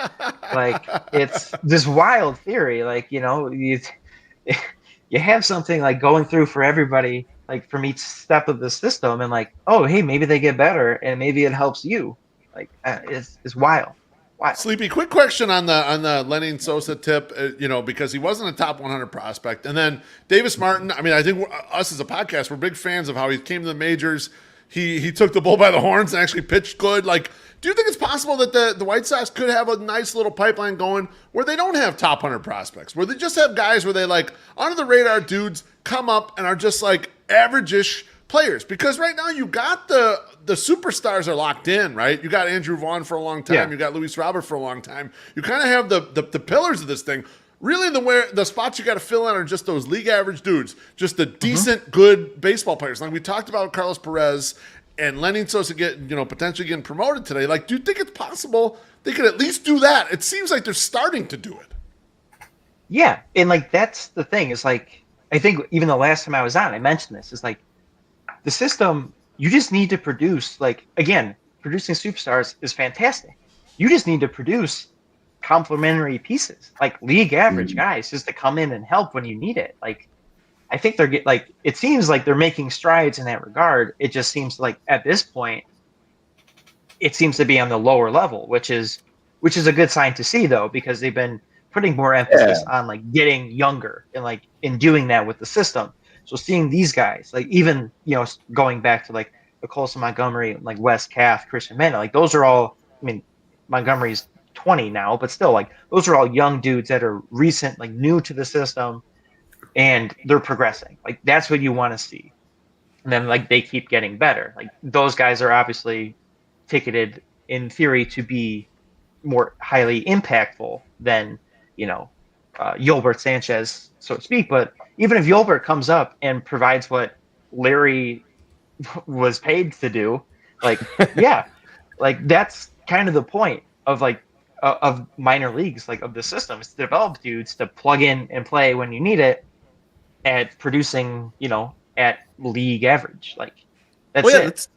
Like, it's this wild theory. Like, you know, you have something like going through for everybody, like from each step of the system, and like, oh, hey, maybe they get better, and maybe it helps you. Like it's wild. Sleepy, quick question on the Lenyn Sosa tip, you know, because he wasn't a top 100 prospect. And then Davis Martin, I mean, I think us as a podcast, we're big fans of how he came to the majors. He took the bull by the horns and actually pitched good. Like, do you think it's possible that the White Sox could have a nice little pipeline going where they don't have top 100 prospects, where they just have guys where they like under the radar dudes come up and are just like average-ish players? Because right now you got the superstars are locked in, right? You got Andrew Vaughn for a long time. Yeah. You got Luis Robert for a long time. You kind of have the pillars of this thing. Really, the spots you got to fill in are just those league average dudes, just the decent, good baseball players. Like we talked about Carlos Perez and Lenyn Sosa potentially getting promoted today. Like, do you think it's possible they could at least do that? It seems like they're starting to do it. Yeah, and like that's the thing. Is like I think even the last time I was on, I mentioned this. Is like the system. You just need to produce. Like again, producing superstars is fantastic. You just need to produce complementary pieces, like league average guys, just to come in and help when you need it. Like I think they're like it seems like they're making strides in that regard. It just seems like at this point, it seems to be on the lower level, which is a good sign to see though, because they've been putting more emphasis on like getting younger and like in doing that with the system. So seeing these guys, like even going back to like the Colson Montgomery, like Wes Calf, Christian Mena, like those are all. I mean, Montgomery's 20 now, but still, like those are all young dudes that are recent, like new to the system, and they're progressing. Like that's what you want to see. And then like they keep getting better. Like those guys are obviously ticketed in theory to be more highly impactful than Yolbert Sanchez, so to speak. But even if Yolbert comes up and provides what Larry was paid to do, like yeah, like that's kind of the point of like of minor leagues, like of the system, is to develop dudes to plug in and play when you need it at producing, at league average. Like that's it.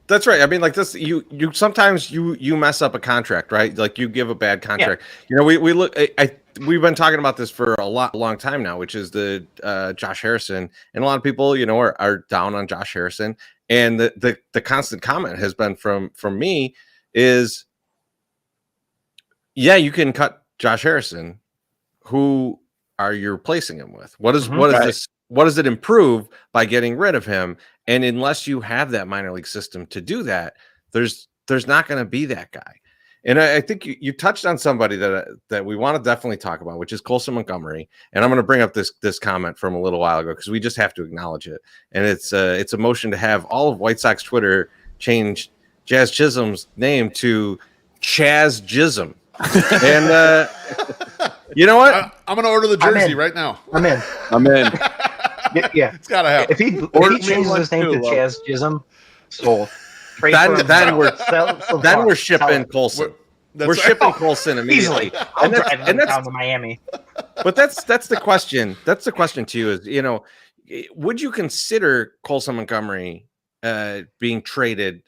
That's right. I mean, like this, you sometimes you mess up a contract, right? Like you give a bad contract. You know, we look. We've been talking about this for a long time now, which is the Josh Harrison, and a lot of people, you know, are down on Josh Harrison, and the constant comment has been from me is, yeah, you can cut Josh Harrison. Who are you replacing him with? What is this? What does it improve by getting rid of him? And unless you have that minor league system to do that, there's not going to be that guy. And I think you touched on somebody that we want to definitely talk about, which is Colson Montgomery. And I'm going to bring up this comment from a little while ago because we just have to acknowledge it. And it's a motion to have all of White Sox Twitter change Jazz Chisholm's name to Chaz Chisholm. And you know what? I'm going to order the jersey right now. I'm in. Yeah, it's got to happen. If he changes his name to Chaz Chisholm, sold. Then we're shipping Colson. We're shipping Colson immediately. I'll drive him down to Miami. But that's the question. That's the question to you is, you know, would you consider Colson Montgomery being traded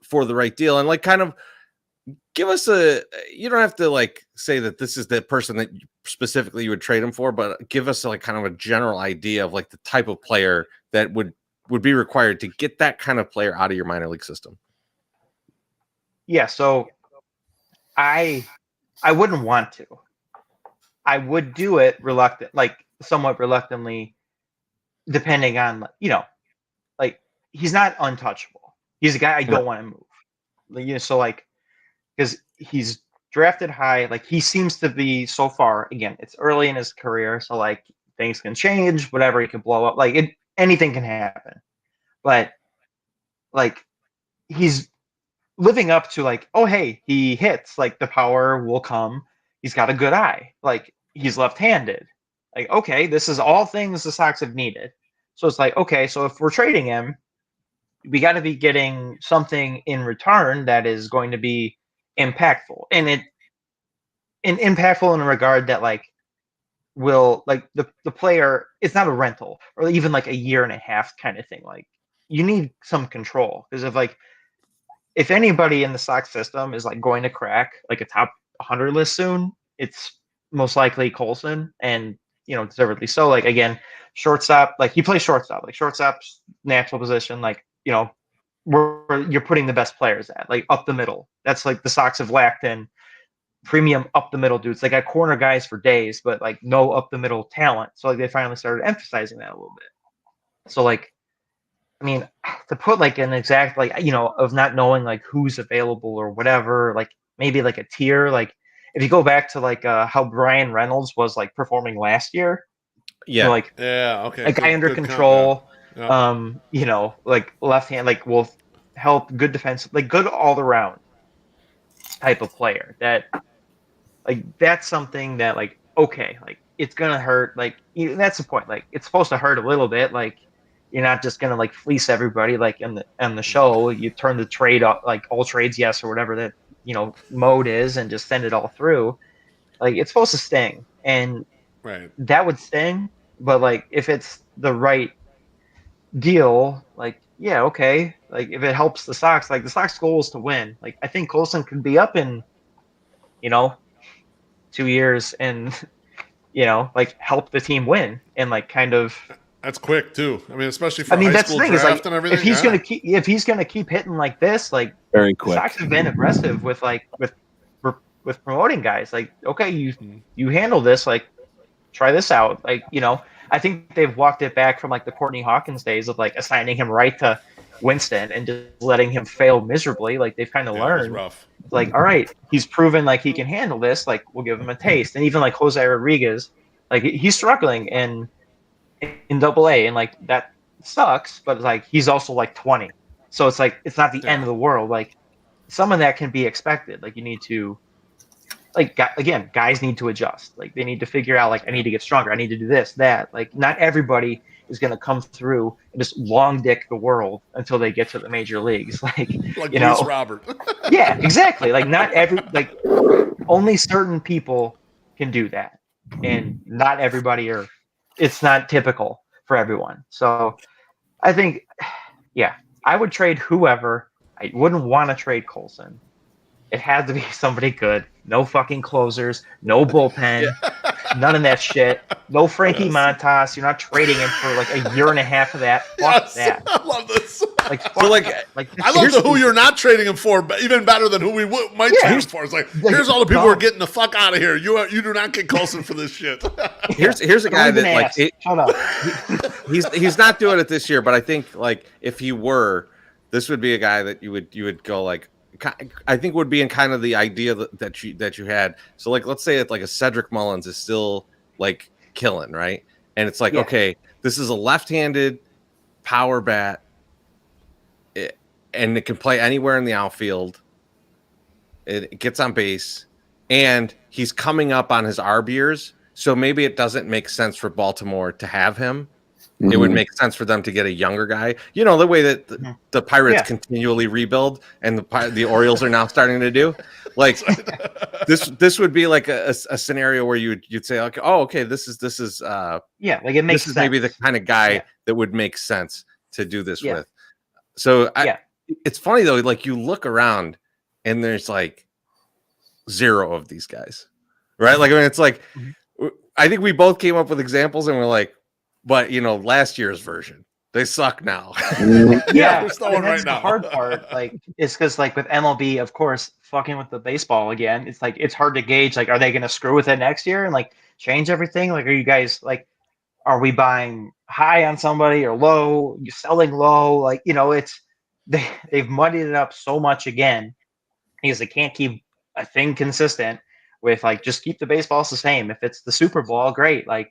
for the right deal? And like kind of give us you don't have to like say that this is the person that specifically you would trade him for, but give us like kind of a general idea of like the type of player that would be required to get that kind of player out of your minor league system. Yeah. So I wouldn't want to. I would do it somewhat reluctantly, depending on, you know, like he's not untouchable. He's a guy I don't want to move. You know, so like, because he's drafted high, like he seems to be so far. Again, it's early in his career, so like things can change, whatever, he can blow up, like anything can happen. But like he's living up to like, oh hey, he hits, like the power will come. He's got a good eye, like he's left-handed. Like, okay, this is all things the Sox have needed. So it's like, okay, so if we're trading him, we got to be getting something in return that is going to be impactful, and impactful in a regard that like will like the player, it's not a rental or even like a year and a half kind of thing. Like you need some control, because if anybody in the Sox system is like going to crack like a top 100 list soon, it's most likely Colson, and you know, deservedly so. Like again, shortstop, like he plays shortstop, like shortstop's natural position, like, you know, where you're putting the best players at, like up the middle. That's like the Sox have lacked in premium up the middle dudes. They got corner guys for days, but like no up the middle talent. So like they finally started emphasizing that a little bit. So like, I mean, to put like an exact, like, you know, of not knowing like who's available or whatever, like maybe like a tier, like if you go back to like how Brian Reynolds was like performing last year, yeah, you know, like okay, a guy under control. Yeah. You know, like left hand, like will help, good defense, like good all around type of player. That like that's something that like, okay, like it's gonna hurt. Like that's the point. Like it's supposed to hurt a little bit. Like you're not just gonna like fleece everybody. Like in the show, you turn the trade up, like all trades yes or whatever that, you know, mode is, and just send it all through. Like it's supposed to sting, and right, that would sting. But like if it's the right deal, like yeah, okay, like if it helps the Sox, like the Sox goal is to win. Like I think Colson could be up in, you know, 2 years and, you know, like help the team win, and like kind of that's quick too. I mean, especially for high that's school the thing, draft is like, and everything. If he's gonna keep hitting like this, like very quick. The Sox have been aggressive with like with promoting guys. Like okay, you handle this, like try this out, like, you know. I think they've walked it back from like the Courtney Hawkins days of like assigning him right to Winston and just letting him fail miserably. Like they've kind of learned, rough. Like, all right, he's proven like he can handle this. Like we'll give him a taste. And even like Jose Rodriguez, like he's struggling in AA, and like that sucks. But like he's also like 20, so it's like it's not the end of the world. Like some of that can be expected. Like you need to. Like, again, guys need to adjust. Like, they need to figure out, like, I need to get stronger. I need to do this, that. Like, not everybody is going to come through and just long dick the world until they get to the major leagues. Like you know, Robert. Yeah, exactly. Like, not only certain people can do that. And not everybody it's not typical for everyone. So, I think, yeah, I would trade whoever I wouldn't want to trade Colson. It had to be somebody good. No fucking closers. No bullpen. None of that shit. No Frankie Montas. You're not trading him for like a year and a half of that. Fuck that. I love this. Like, So like, I love who you're not trading him for, but even better than who we might trade him for. It's like, here's all the people who are getting the fuck out of here. You do not get Colson for this shit. here's a guy that like shut up. he's not doing it this year, but I think like if he were, this would be a guy that you would go like. I think would be in kind of the idea that you had. So like, let's say that like a Cedric Mullins is still like killing, right? And it's like, okay, this is a left-handed power bat, and it can play anywhere in the outfield. It gets on base, and he's coming up on his ARB years. So maybe it doesn't make sense for Baltimore to have him. Mm-hmm. It would make sense for them to get a younger guy. You know, the way that the Pirates continually rebuild and the Orioles are now starting to do. Like this would be like a scenario where you'd say, okay, okay, this is like it makes sense. Maybe the kind of guy that would make sense to do this with. So it's funny though, like you look around and there's like zero of these guys, right? Like, I mean, it's like, I think we both came up with examples and we're like, but you know, last year's version, they suck now. That's right the hard part. Like, it's because like with MLB, of course, fucking with the baseball again, it's like it's hard to gauge. Like, are they going to screw with it next year and like change everything? Like, are you guys like, are we buying high on somebody or low? You selling low? Like, you know, it's they've muddied it up so much again because they can't keep a thing consistent with like just keep the baseballs the same. If it's the Super Bowl, great. Like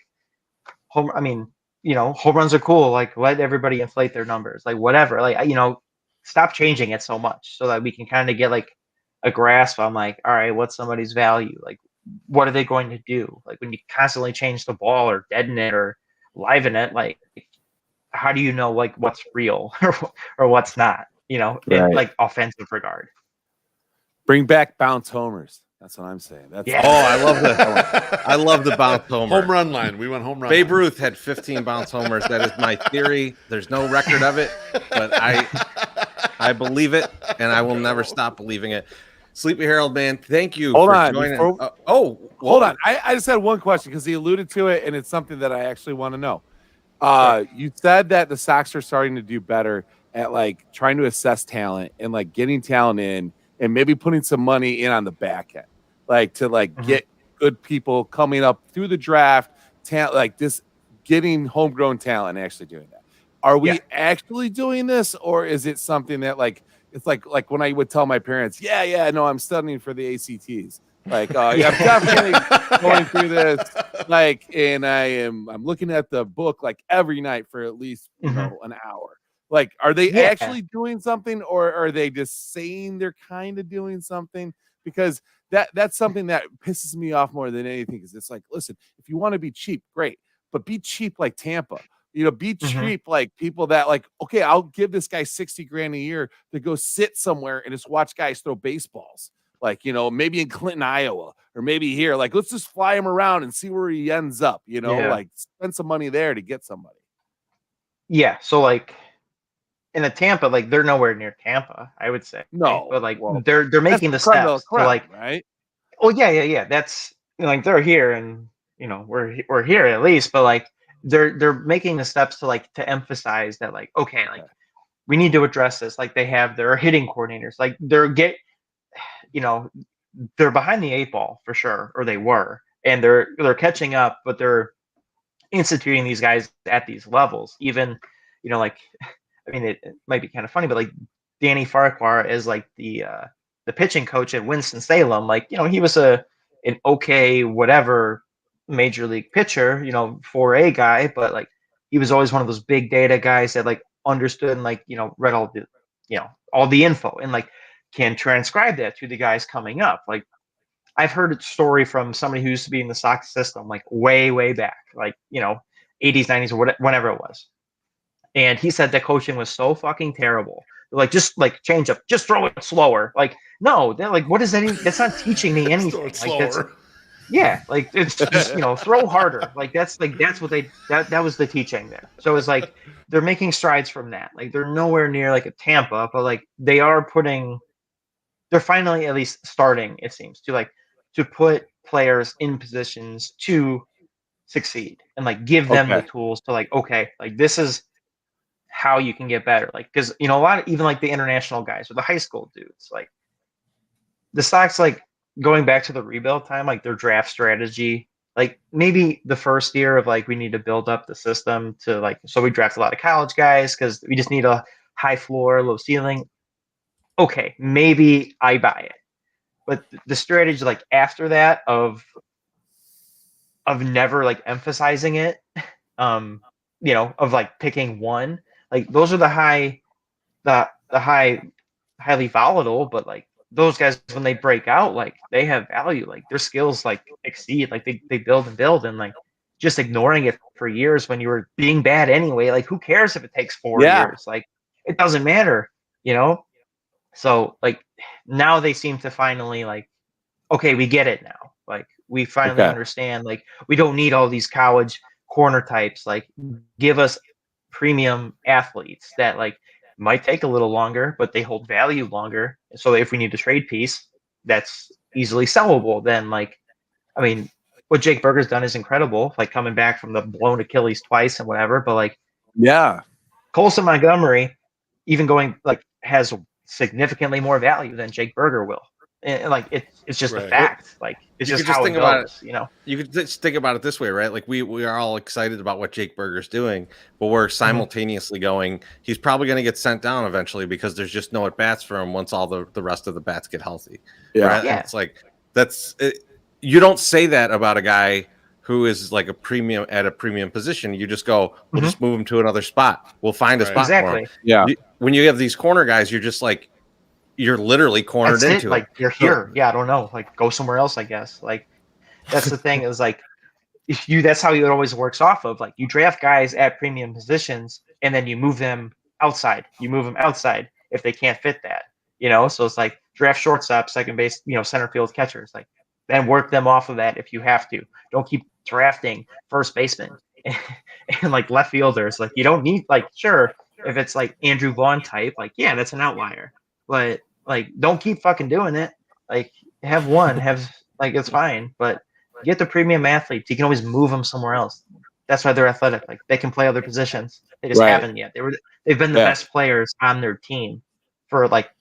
home runs are cool. Like let everybody inflate their numbers, like whatever. Like, you know, stop changing it so much so that we can kind of get like a grasp on like, all right, what's somebody's value? Like, what are they going to do? Like when you constantly change the ball or deaden it or liven it, like how do you know like what's real or what's not? You know, in like offensive regard. Bring back bounce homers. That's what I'm saying. Oh, I love that. I love the bounce homer. Home run line. We went home run. Babe Ruth had 15 bounce homers. That is my theory. There's no record of it, but I believe it, and I will never stop believing it. Sleepy Harold, man, thank you for joining. Hold on. I just had one question because he alluded to it, and it's something that I actually want to know. You said that the Sox are starting to do better at like trying to assess talent and like getting talent in and maybe putting some money in on the back end, like to like get good people coming up through the draft, like this, getting homegrown talent and actually doing that. Are we actually doing this, or is it something that like it's like when I would tell my parents, no, I'm studying for the ACTs. Like, I'm definitely going through this. Like, and I'm looking at the book like every night for at least an hour. Like, are they actually doing something, or are they just saying they're kind of doing something? Because that's something that pisses me off more than anything. Because it's like, listen, if you want to be cheap, great, but be cheap like Tampa. You know, be cheap like people that like, okay, I'll give this guy $60,000 a year to go sit somewhere and just watch guys throw baseballs. Like, you know, maybe in Clinton, Iowa, or maybe here. Like, let's just fly him around and see where he ends up. You know, like spend some money there to get somebody. Yeah. So like in a Tampa, like they're nowhere near Tampa, I would say. No, but like they're making the steps to like, right? Oh yeah. That's, you know, like they're here, and you know we're here at least, but like they're making the steps to like to emphasize that like, okay, like we need to address this. Like they have their hitting coordinators, like they're behind the 8 ball for sure, or they were, and they're catching up, but they're instituting these guys at these levels. Even, you know, like, I mean, it might be kind of funny, but like Danny Farquhar is like the pitching coach at Winston-Salem. Like, you know, he was an okay, whatever major league pitcher, you know, 4A guy, but like he was always one of those big data guys that like understood and like, you know, read all the, you know, all the info and like can transcribe that to the guys coming up. Like I've heard a story from somebody who used to be in the Sox system, like way back, like, you know, 80s, 90s, or whenever it was. And he said that coaching was so fucking terrible. Like, just like change up, just throw it slower. Like, no, they're like, what is that? That's not teaching me anything. Like, Yeah, like it's just, throw harder. Like that's what that was the teaching there. So it's like they're making strides from that. Like they're nowhere near like a Tampa, but like they're finally at least starting, it seems, to put players in positions to succeed and like give them the tools to like, okay, like this is how you can get better. Like, because a lot of even like the international guys or the high school dudes, like the Sox, like going back to the rebuild time, like their draft strategy, like maybe the first year of like we need to build up the system to like, so we draft a lot of college guys because we just need a high floor, low ceiling. Okay, maybe I buy it. But the strategy like after that of never like emphasizing it, of like picking one, like those are the highly volatile, but like those guys when they break out, like they have value, like their skills like exceed, like they build and build, and like just ignoring it for years when you were being bad anyway, like who cares if it takes 4 years? Like it doesn't matter, So like now they seem to finally like, okay, we get it now. Like we finally understand, like we don't need all these college corner types. Like give us premium athletes that like might take a little longer, but they hold value longer. So if we need a trade piece that's easily sellable, then like, I mean, what Jake Berger's done is incredible, like coming back from the blown Achilles twice and whatever, but like, Colson Montgomery, even going like has significantly more value than Jake Berger will. And like it's just a fact. Like it's just how it goes, You could just think about it this way, right? Like we are all excited about what Jake Berger's doing, but we're simultaneously going, he's probably going to get sent down eventually because there's just no at bats for him once all the rest of the bats get healthy. Right? Yeah. It's like you don't say that about a guy who is like a premium position. You just go, we'll just move him to another spot. We'll find a spot for him. Yeah. When you have these corner guys, you're just like, you're literally cornered into it. Like you're here. Yeah, I don't know. Like go somewhere else, I guess. Like that's the thing is like that's how it always works off of. Like you draft guys at premium positions and then you move them outside. You move them outside if they can't fit that. So it's like draft shortstop, second base, center field catchers. Like then work them off of that if you have to. Don't keep drafting first baseman and like left fielders. Like you don't need like sure if it's like Andrew Vaughn type, like yeah, that's an outlier. But like, don't keep fucking doing it. Like, it's fine. But get the premium athletes. You can always move them somewhere else. That's why they're athletic. Like, they can play other positions. They just haven't yet. They've been the best players on their team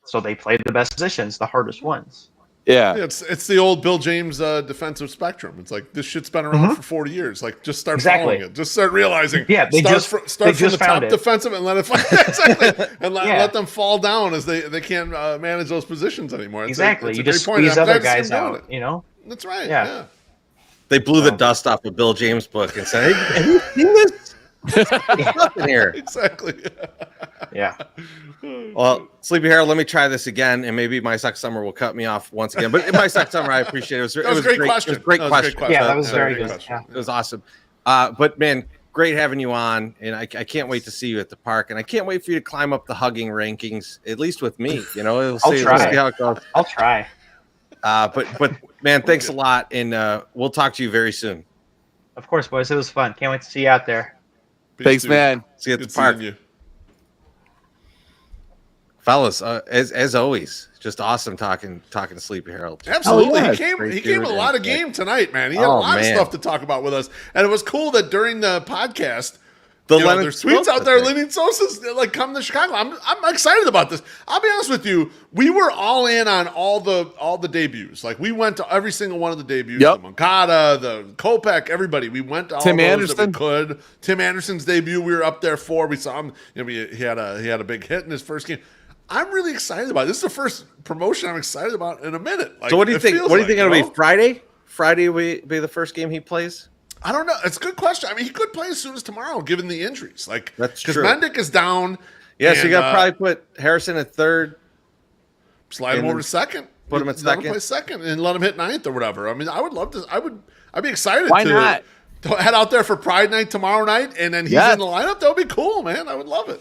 so they played the best positions, the hardest ones. Yeah, it's the old Bill James defensive spectrum. It's like this shit's been around for 40 years. Like just start following it. Just start realizing. Yeah, start from the top defensive and let it and let them fall down as they can't manage those positions anymore. It's you just squeeze other guys out. That's right. Yeah. They blew the dust off of Bill James' book and said, "Hey, have you seen this? Nothing here." Exactly. Yeah. Well, Sleepy Harold, let me try this again, and maybe my Suck Summer will cut me off once again. But my Suck Summer, I appreciate it. It was a great question. It was a great question. Yeah, that was very good. It was awesome. But man, great having you on, and I can't wait to see you at the park, and I can't wait for you to climb up the hugging rankings, at least with me. We'll see how it goes. I'll try. But man, thanks a lot, and we'll talk to you very soon. Of course, boys. It was fun. Can't wait to see you out there. Thanks, man. See you at the park. Fellas, as always, just awesome talking to Sleepy Harold. Absolutely. He came with a lot of game tonight, man. He had a lot of stuff to talk about with us. And it was cool that during the podcast, there's tweets out there, Lenyn Sosa's like come to Chicago. I'm excited about this. I'll be honest with you, we were all in on all the debuts. Like we went to every single one of the debuts. The Moncada, the Kopech, everybody. We went to all Tim those Anderson. that we could. Tim Anderson's debut, we were up there for. We saw him. He had a big hit in his first game. I'm really excited about it. This is the first promotion I'm excited about in a minute. So what do you think? What do you think it'll be? Friday? Friday will be the first game he plays? I don't know. It's a good question. I mean, he could play as soon as tomorrow, given the injuries. Like that's true. Because Mendick is down. Yeah, so you got to probably put Harrison at third. Slide him over to second. Put him at second. Let him play second and let him hit ninth or whatever. I mean, I would love to. I'd be excited. Why not? To head out there for Pride Night tomorrow night, and then he's in the lineup. That would be cool, man. I would love it.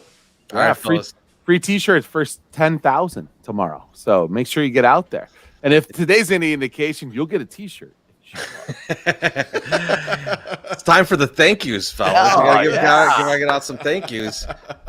All right, fellas. Free T-shirts first 10,000 tomorrow. So make sure you get out there. And if today's any indication, you'll get a T-shirt. It's time for the thank yous, fellas. We gotta get out some thank yous.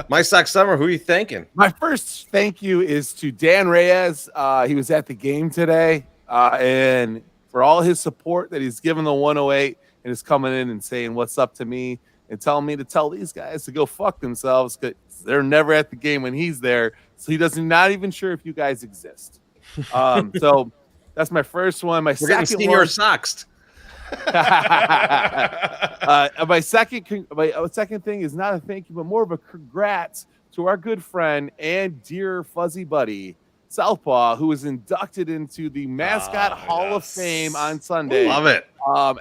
My Sock Summer, who are you thanking? My first thank you is to Dan Reyes. He was at the game today, and for all his support that he's given the 108 and is coming in and saying what's up to me and telling me to tell these guys to go fuck themselves because they're never at the game when he's there. So he doesn't not even sure if you guys exist. So that's my first one. My We're second getting one, soxed. my second thing is not a thank you, but more of a congrats to our good friend and dear fuzzy buddy Southpaw, who was inducted into the Mascot Hall of Fame on Sunday. Love it.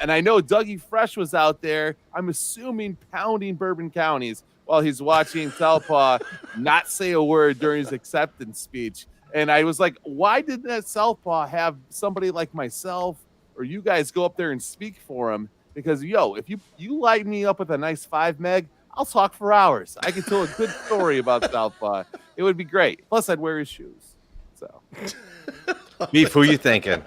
And I know Dougie Fresh was out there, I'm assuming pounding Bourbon Counties while he's watching Southpaw not say a word during his acceptance speech. And I was like, why didn't that Southpaw have somebody like myself or you guys go up there and speak for him? Because, if you light me up with a nice 5 meg, I'll talk for hours. I can tell a good story about Southpaw. It would be great. Plus, I'd wear his shoes. So, Beef, who you thinking?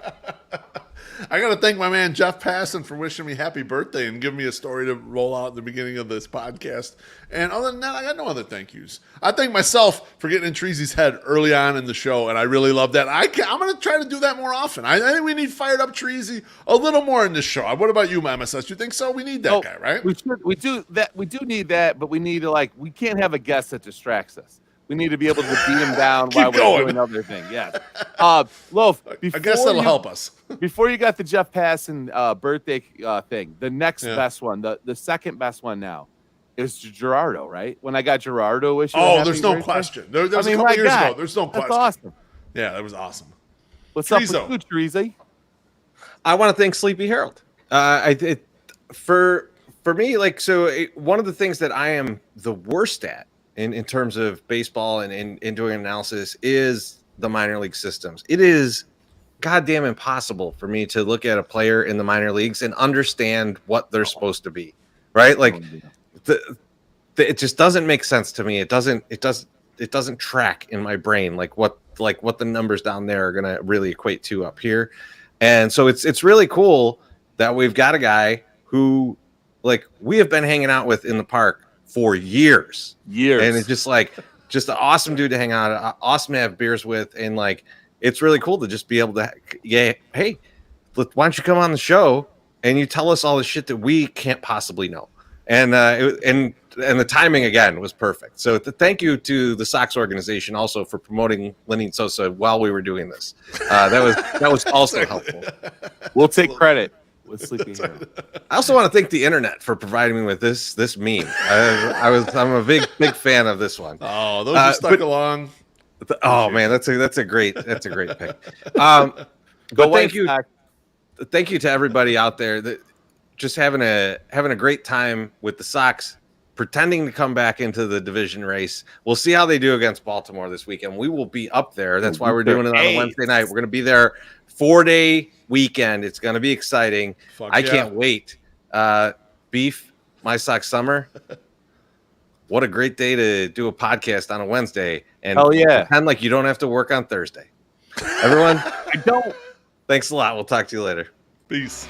I got to thank my man Jeff Passon for wishing me happy birthday and giving me a story to roll out at the beginning of this podcast. And other than that, I got no other thank yous. I thank myself for getting in Treasy's head early on in the show, and I really love that. I'm going to try to do that more often. I think we need fired up Treasy a little more in this show. What about you, MSS? You think so? We need that guy, right? We do need that, but we need to we can't have a guest that distracts us. We need to be able to beat him down while we're doing other things. Yes. Loaf, I guess that'll help us. Before you got the Jeff Passon birthday thing, the next best one, the second best one now is Gerardo, right? When I got Gerardo wishing there's no question. There was a couple years ago. There's no question. That's awesome. Yeah, that was awesome. What's up with you, Treasy? I want to thank Sleepy Harold. For me, one of the things that I am the worst at in terms of baseball and doing analysis is the minor league systems. It is goddamn impossible for me to look at a player in the minor leagues and understand what they're supposed to be, right? It just doesn't make sense to me. It doesn't track in my brain what the numbers down there are going to really equate to up here. And so it's really cool that we've got a guy who we have been hanging out with in the park for years, and it's just an awesome dude to hang out, awesome to have beers with, and it's really cool to just be able to, hey, why don't you come on the show and you tell us all the shit that we can't possibly know, and the timing again was perfect. So thank you to the Sox organization also for promoting Lenyn Sosa while we were doing this. That was also helpful. We'll take credit. With Sleepy Harold. I also want to thank the internet for providing me with this meme. I'm a big fan of this one. Oh, those are stuck along. Man, that's a great pick. But thank you to everybody out there that just having a great time with the Sox, pretending to come back into the division race. We'll see how they do against Baltimore this weekend. We will be up there. That's why we're doing it on a Wednesday night. We're going to be there 4-day weekend. It's going to be exciting. I can't wait. Beef, My Sock Summer. What a great day to do a podcast on a Wednesday and pretend like you don't have to work on Thursday. Everyone, I don't. Thanks a lot. We'll talk to you later. Peace.